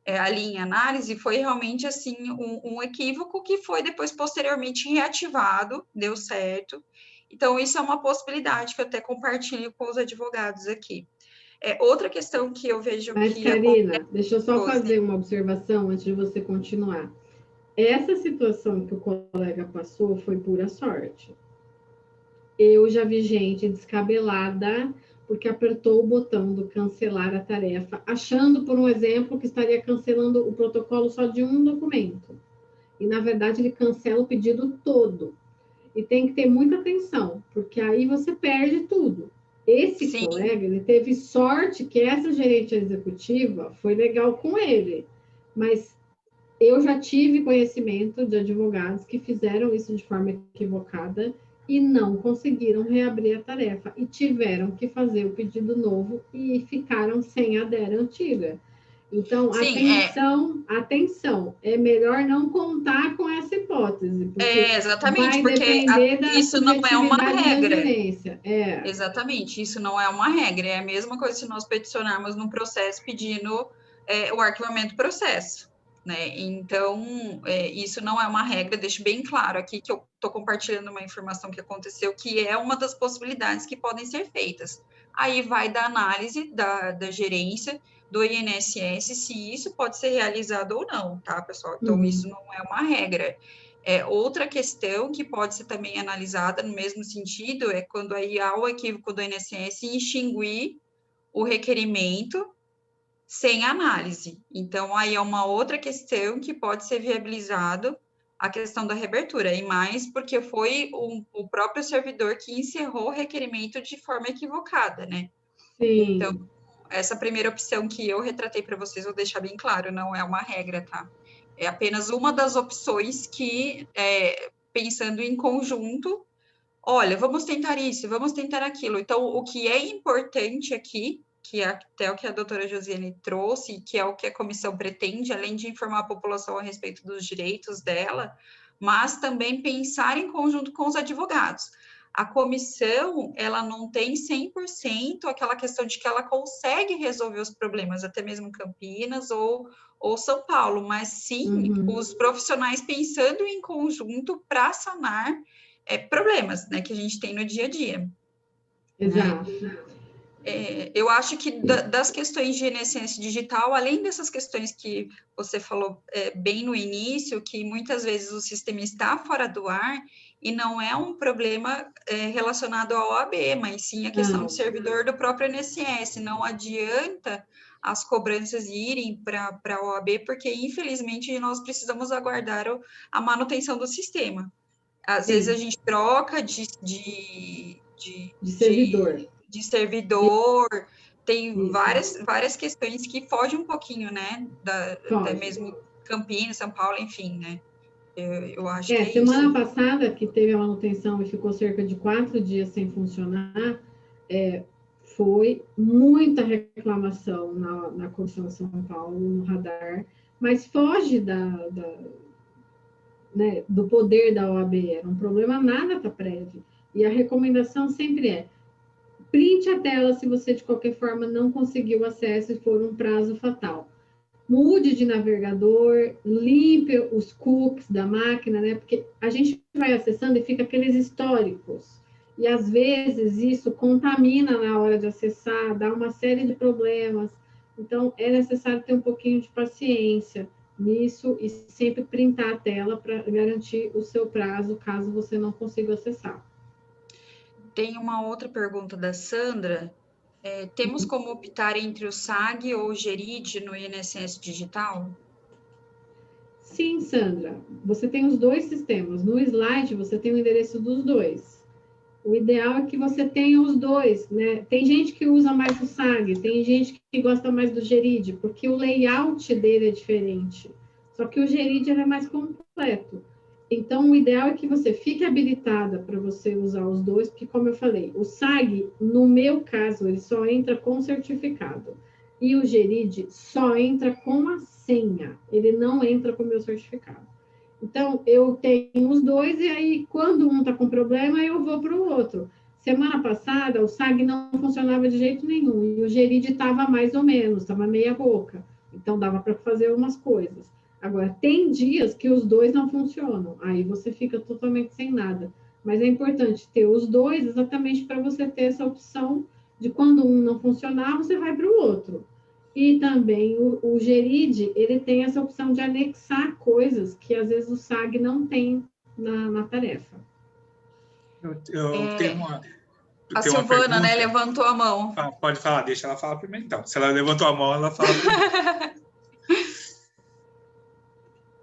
ali em análise, foi realmente assim um equívoco que foi depois posteriormente reativado, deu certo. Então, isso é uma possibilidade que eu até compartilho com os advogados aqui. Outra questão que eu vejo Mas, que... Karina, deixa eu só fazer uma observação antes de você continuar. Essa situação que o colega passou foi pura sorte. Eu já vi gente descabelada porque apertou o botão do cancelar a tarefa, achando, por um exemplo, que estaria cancelando o protocolo só de um documento. E, na verdade, ele cancela o pedido todo. E tem que ter muita atenção, porque aí você perde tudo. Esse colega, ele teve sorte que essa gerente executiva foi legal com ele, mas eu já tive conhecimento de advogados que fizeram isso de forma equivocada e não conseguiram reabrir a tarefa e tiveram que fazer o pedido novo e ficaram sem a DER antiga. Então, atenção, é melhor não contar com essa hipótese. Porque exatamente, porque isso não é uma regra. Exatamente, isso não é uma regra. É a mesma coisa se nós peticionarmos num processo pedindo o arquivamento do processo, né? Então, isso não é uma regra. Deixo bem claro aqui que eu estou compartilhando uma informação que aconteceu, que é uma das possibilidades que podem ser feitas. Aí vai da análise da gerência do INSS, se isso pode ser realizado ou não, tá, pessoal? Então, isso não é uma regra. Outra questão que pode ser também analisada no mesmo sentido é quando aí há o equívoco do INSS em extinguir o requerimento sem análise. Então, aí é uma outra questão que pode ser viabilizado a questão da reabertura, e mais porque foi o próprio servidor que encerrou o requerimento de forma equivocada, né? Sim. Então, essa primeira opção que eu retratei para vocês, vou deixar bem claro, não é uma regra, tá? É apenas uma das opções que, pensando em conjunto, olha, vamos tentar isso, vamos tentar aquilo. Então, o que é importante aqui, que é até o que a doutora Josiane trouxe, que é o que a comissão pretende, além de informar a população a respeito dos direitos dela, mas também pensar em conjunto com os advogados. A comissão, ela não tem 100% aquela questão de que ela consegue resolver os problemas, até mesmo Campinas ou São Paulo, mas sim os profissionais pensando em conjunto para sanar problemas, né, que a gente tem no dia a dia. Exato. Né? Eu acho que das questões de INSS digital, além dessas questões que você falou bem no início, que muitas vezes o sistema está fora do ar, e não é um problema relacionado à OAB, mas sim a questão do servidor do próprio INSS. Não adianta as cobranças irem para a OAB, porque, infelizmente, nós precisamos aguardar a manutenção do sistema. Às vezes a gente troca de servidor. De servidor, tem várias questões que fogem um pouquinho, né? Até mesmo Campinas, São Paulo, enfim, né? Eu acho que semana passada, que teve a manutenção e ficou cerca de 4 dias sem funcionar, foi muita reclamação na Comissão de São Paulo, no radar, mas foge né, do poder da OAB, era um problema nada está prévio. E a recomendação sempre é: printe a tela se você, de qualquer forma, não conseguiu acesso e for um prazo fatal. Mude de navegador, limpe os cookies da máquina, né? Porque a gente vai acessando e fica aqueles históricos. E, às vezes, isso contamina na hora de acessar, dá uma série de problemas. Então, é necessário ter um pouquinho de paciência nisso e sempre printar a tela para garantir o seu prazo, caso você não consiga acessar. Tem uma outra pergunta da Sandra. Temos como optar entre o SAG ou o GERID no INSS digital? Sim, Sandra. Você tem os dois sistemas. No slide, você tem o endereço dos dois. O ideal é que você tenha os dois, né? Tem gente que usa mais o SAG, tem gente que gosta mais do GERID, porque o layout dele é diferente. Só que o GERID é mais completo. Então, o ideal é que você fique habilitada para você usar os dois, porque, como eu falei, o SAG, no meu caso, ele só entra com certificado. E o GERID só entra com a senha, ele não entra com o meu certificado. Então, eu tenho os dois, e aí, quando um está com problema, eu vou para o outro. Semana passada, o SAG não funcionava de jeito nenhum, e o GERID estava mais ou menos, estava meia boca. Então, dava para fazer umas coisas. Agora, tem dias que os dois não funcionam, aí você fica totalmente sem nada. Mas é importante ter os dois exatamente para você ter essa opção de quando um não funcionar, você vai para o outro. E também o GERID, ele tem essa opção de anexar coisas que às vezes o SAG não tem na tarefa. Eu tenho uma... A Silvana, né, levantou a mão. Pode falar, deixa ela falar primeiro, então. Se ela levantou a mão, ela fala primeiro.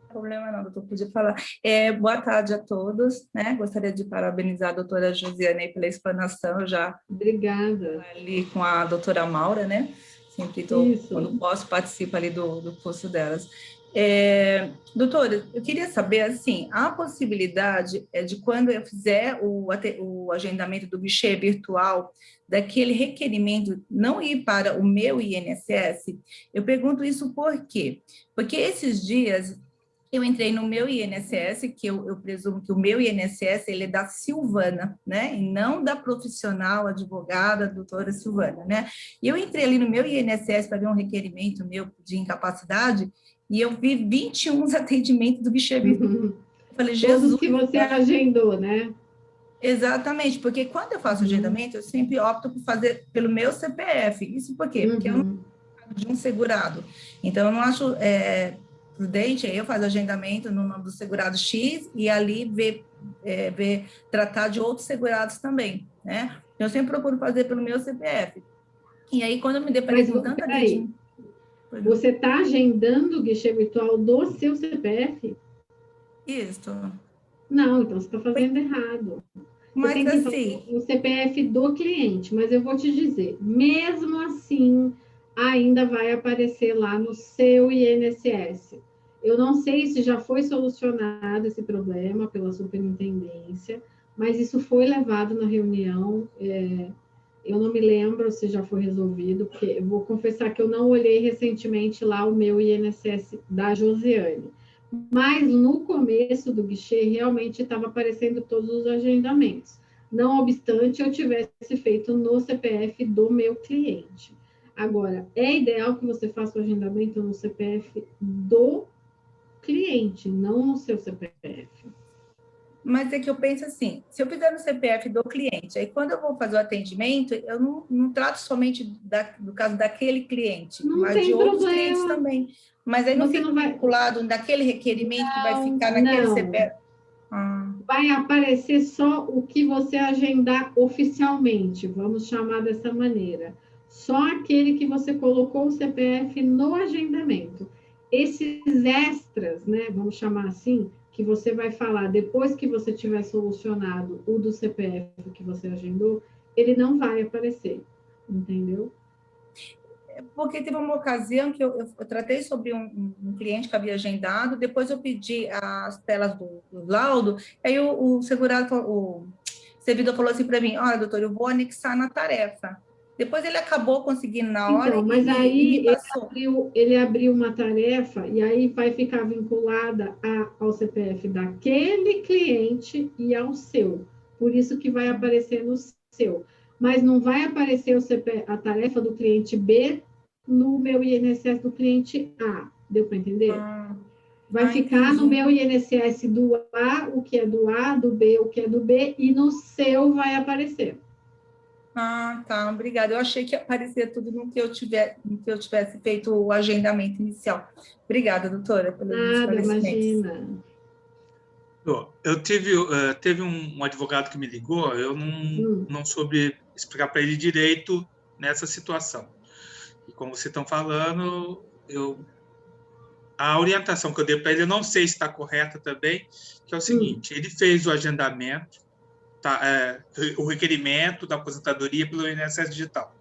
Problema não, doutor, podia falar. Boa tarde a todos, né? Gostaria de parabenizar a doutora Josiane pela explanação, já. Obrigada. Ali com a doutora Maura, né? Sempre quando posso, participo ali do curso delas. Doutora, eu queria saber, assim, a possibilidade de quando eu fizer o agendamento do guichê virtual, daquele requerimento não ir para o meu INSS, eu pergunto isso por quê? Porque esses dias eu entrei no meu INSS, que eu presumo que o meu INSS ele é da Silvana, né? E não da profissional advogada, doutora Silvana, né? E eu entrei ali no meu INSS para ver um requerimento meu de incapacidade e eu vi 21 atendimentos do guichê virtual. Eu falei, Jesus... Todos que você agendou, né? Exatamente, porque quando eu faço agendamento, eu sempre opto por fazer pelo meu CPF. Isso por quê? Porque eu não de um segurado. Então, eu não acho... prudente, aí eu faço agendamento no nome do segurado X e ali tratar de outros segurados também, né? Eu sempre procuro fazer pelo meu CPF. E aí, quando eu me deparei com tanta gente... Você está agendando o guichê virtual do seu CPF? Isso. Não, então você está fazendo errado. Você tem que fazer o CPF do cliente, mas eu vou te dizer, mesmo assim, ainda vai aparecer lá no seu INSS. Eu não sei se já foi solucionado esse problema pela superintendência, mas isso foi levado na reunião. Eu não me lembro se já foi resolvido, porque eu vou confessar que eu não olhei recentemente lá o meu INSS da Josiane. Mas no começo do guichê, realmente estava aparecendo todos os agendamentos. Não obstante, eu tivesse feito no CPF do meu cliente. Agora, é ideal que você faça o agendamento no CPF do cliente, não no seu CPF. Mas é que eu penso assim, se eu fizer no CPF do cliente, aí quando eu vou fazer o atendimento, eu não trato somente do caso daquele cliente, mas de outros clientes também. Mas aí não fica vinculado naquele requerimento que vai ficar naquele CPF. Vai aparecer só o que você agendar oficialmente, vamos chamar dessa maneira. Só aquele que você colocou o CPF no agendamento. Esses extras, né, vamos chamar assim, que você vai falar depois que você tiver solucionado o do CPF que você agendou, ele não vai aparecer, entendeu? Porque teve uma ocasião que eu tratei sobre um cliente que havia agendado, depois eu pedi as telas do laudo, aí o segurado, o servidor falou assim para mim, olha, doutor, eu vou anexar na tarefa. Depois ele acabou conseguindo na hora então, mas aí me passou. Ele abriu uma tarefa e aí vai ficar vinculada ao CPF daquele cliente e ao seu. Por isso que vai aparecer no seu. Mas não vai aparecer a tarefa do cliente B no meu INSS do cliente A. Deu para entender? Vai ficar no meu INSS do A, o que é do A, do B, o que é do B, e no seu vai aparecer. Ah, tá, obrigada. Eu achei que aparecia tudo no que eu tivesse feito o agendamento inicial. Obrigada, doutora, pelo esclarecimento. Imagina. Teve um advogado que me ligou, eu não soube explicar para ele direito nessa situação. E como vocês estão falando, a orientação que eu dei para ele, eu não sei se está correta também, que é o seguinte, ele fez o agendamento, o requerimento da aposentadoria pelo INSS Digital.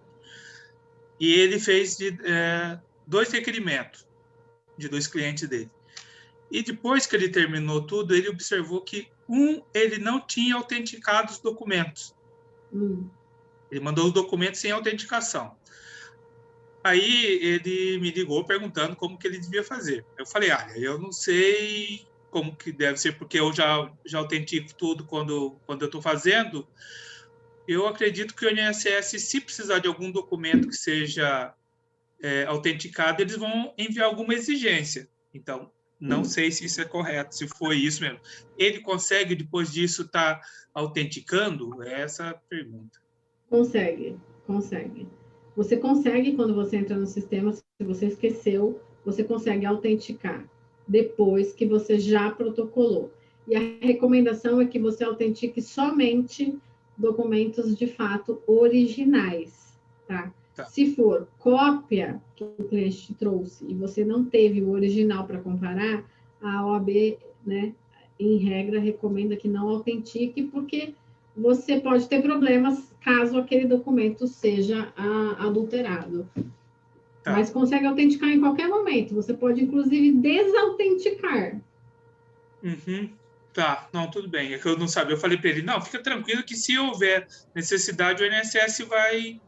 E ele fez 2 requerimentos de 2 clientes dele. E depois que ele terminou tudo, ele observou que ele não tinha autenticado os documentos. Ele mandou os documentos sem autenticação. Aí ele me ligou perguntando como que ele devia fazer. Eu falei, olha, eu não sei como que deve ser, porque eu já autentico tudo quando eu estou fazendo. Eu acredito que o INSS, se precisar de algum documento que seja autenticado, eles vão enviar alguma exigência. Então, não sei se isso é correto, se foi isso mesmo. Ele consegue, depois disso, estar autenticando? É essa a pergunta. Consegue. Você consegue, quando você entra no sistema, se você esqueceu, você consegue autenticar depois que você já protocolou. E a recomendação é que você autentique somente documentos de fato originais, tá? Se for cópia que o cliente te trouxe e você não teve o original para comparar, a OAB, né, em regra, recomenda que não autentique, porque você pode ter problemas caso aquele documento seja adulterado. Mas consegue autenticar em qualquer momento. Você pode, inclusive, desautenticar. Tá, não, tudo bem. É que eu não sabia. Eu falei para ele, não, fica tranquilo que se houver necessidade, o INSS vai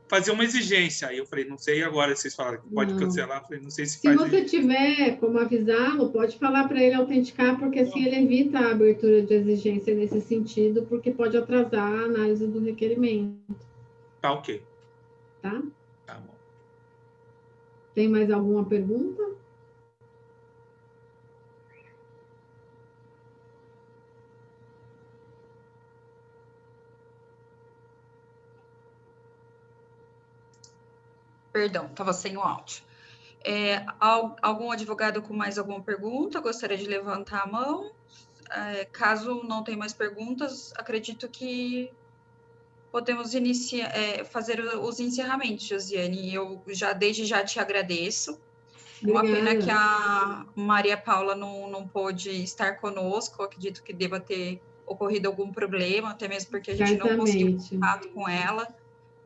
fazer uma exigência. Aí eu falei, não sei agora, vocês falaram que pode cancelar. Eu falei, não sei se faz. Se você tiver como avisá-lo, pode falar para ele autenticar, porque assim ele evita a abertura de exigência nesse sentido, porque pode atrasar a análise do requerimento. Tá, ok. Tá? Tá bom. Tem mais alguma pergunta? Perdão, estava sem o áudio. Algum advogado com mais alguma pergunta gostaria de levantar a mão? Caso não tenha mais perguntas, acredito que podemos fazer os encerramentos, Josiane. Eu desde já te agradeço. Uma pena que a Maria Paula não pôde estar conosco, acredito que deva ter ocorrido algum problema, até mesmo porque a gente não conseguiu contato com ela.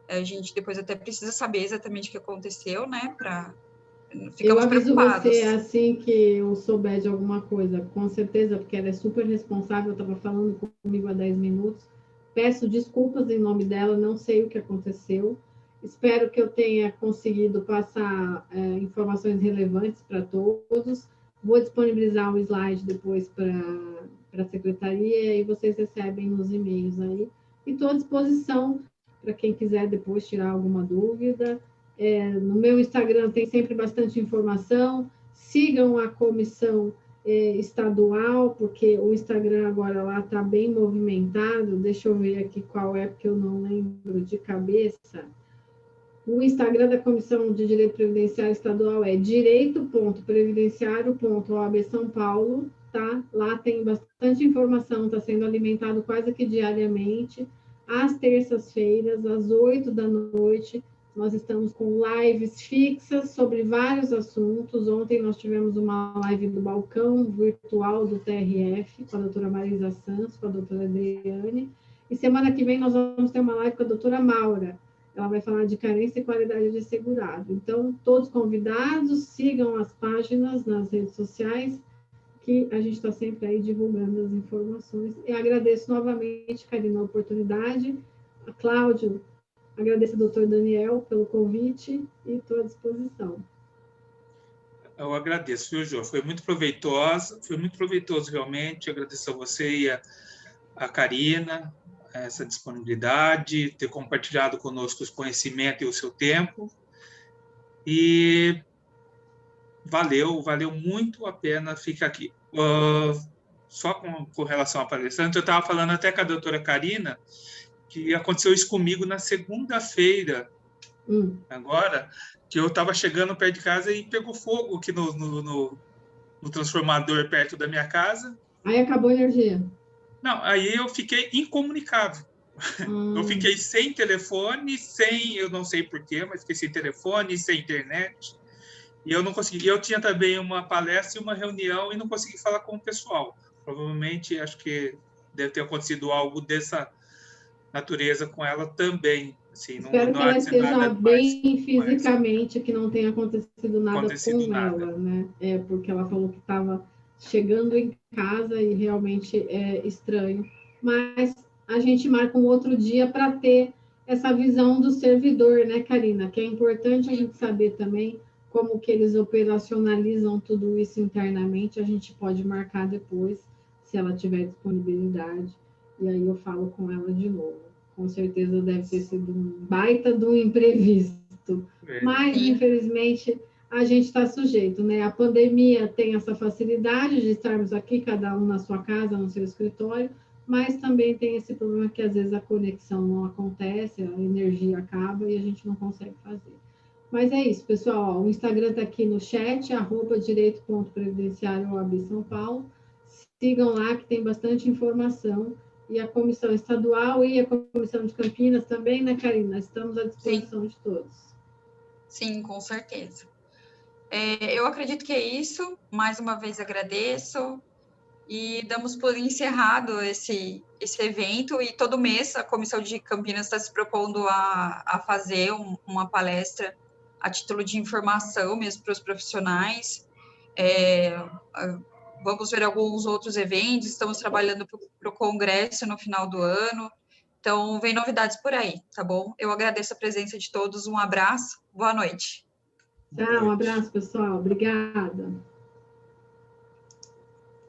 A gente depois até precisa saber exatamente o que aconteceu, né? Eu aviso você assim que eu souber de alguma coisa, com certeza, porque ela é super responsável, estava falando comigo há 10 minutos. Peço desculpas em nome dela, não sei o que aconteceu. Espero que eu tenha conseguido passar informações relevantes para todos. Vou disponibilizar o slide depois para a secretaria e vocês recebem nos e-mails aí. E estou à disposição para quem quiser depois tirar alguma dúvida. No meu Instagram tem sempre bastante informação. Sigam a comissão estadual, porque o Instagram agora lá está bem movimentado. Deixa eu ver aqui qual é, porque eu não lembro de cabeça. O Instagram da Comissão de Direito Previdenciário Estadual é direito.previdenciário.oab São Paulo, tá? Lá tem bastante informação, está sendo alimentado quase que diariamente. Às terças-feiras, às 20h, nós estamos com lives fixas sobre vários assuntos. Ontem nós tivemos uma live do balcão virtual do TRF, com a doutora Marisa Santos, com a doutora Adriane. E semana que vem nós vamos ter uma live com a doutora Maura. Ela vai falar de carência e qualidade de segurado. Então, todos convidados, sigam as páginas nas redes sociais, que a gente está sempre aí divulgando as informações. E agradeço novamente, Karina, a oportunidade. A Cláudio, agradeço ao doutor Daniel pelo convite e estou à disposição. Eu agradeço, viu, Jô? Foi muito proveitoso realmente. Agradeço a você e a Karina, essa disponibilidade, ter compartilhado conosco os conhecimentos e o seu tempo. E valeu muito a pena ficar aqui. Só com relação à palestrante, eu estava falando até com a doutora Karina, que aconteceu isso comigo na segunda-feira, agora, que eu estava chegando perto de casa e pegou fogo aqui no transformador perto da minha casa. Aí acabou a energia. Não, aí eu fiquei incomunicável. Eu fiquei sem telefone, eu não sei porquê, mas fiquei sem telefone, sem internet. E eu não consegui. Eu tinha também uma palestra e uma reunião e não consegui falar com o pessoal. Provavelmente, acho que deve ter acontecido algo dessa natureza com ela também. Assim, espero que ela esteja bem fisicamente, que não tenha acontecido nada com ela, né? Porque ela falou que estava chegando em casa e realmente é estranho. Mas a gente marca um outro dia para ter essa visão do servidor, né, Karina? Que é importante a gente saber também como que eles operacionalizam tudo isso internamente. A gente pode marcar depois, se ela tiver disponibilidade. E aí eu falo com ela de novo. Com certeza deve ter sido um baita de um imprevisto. Mas, infelizmente, a gente está sujeito, né? A pandemia tem essa facilidade de estarmos aqui, cada um na sua casa, no seu escritório, mas também tem esse problema que, às vezes, a conexão não acontece, a energia acaba e a gente não consegue fazer. Mas é isso, pessoal. O Instagram está aqui no chat, @direito.previdenciário OAB São Paulo. Sigam lá, que tem bastante informação. E a comissão estadual e a comissão de Campinas também, né, Karina? Estamos à disposição de todos. Sim, com certeza. Eu acredito que é isso. Mais uma vez agradeço e damos por encerrado esse evento. E todo mês a comissão de Campinas está se propondo a fazer uma palestra a título de informação mesmo para os profissionais. Vamos ver alguns outros eventos, estamos trabalhando para o congresso no final do ano, então vem novidades por aí, tá bom? Eu agradeço a presença de todos, um abraço, boa noite. Tchau, um abraço, pessoal, obrigada.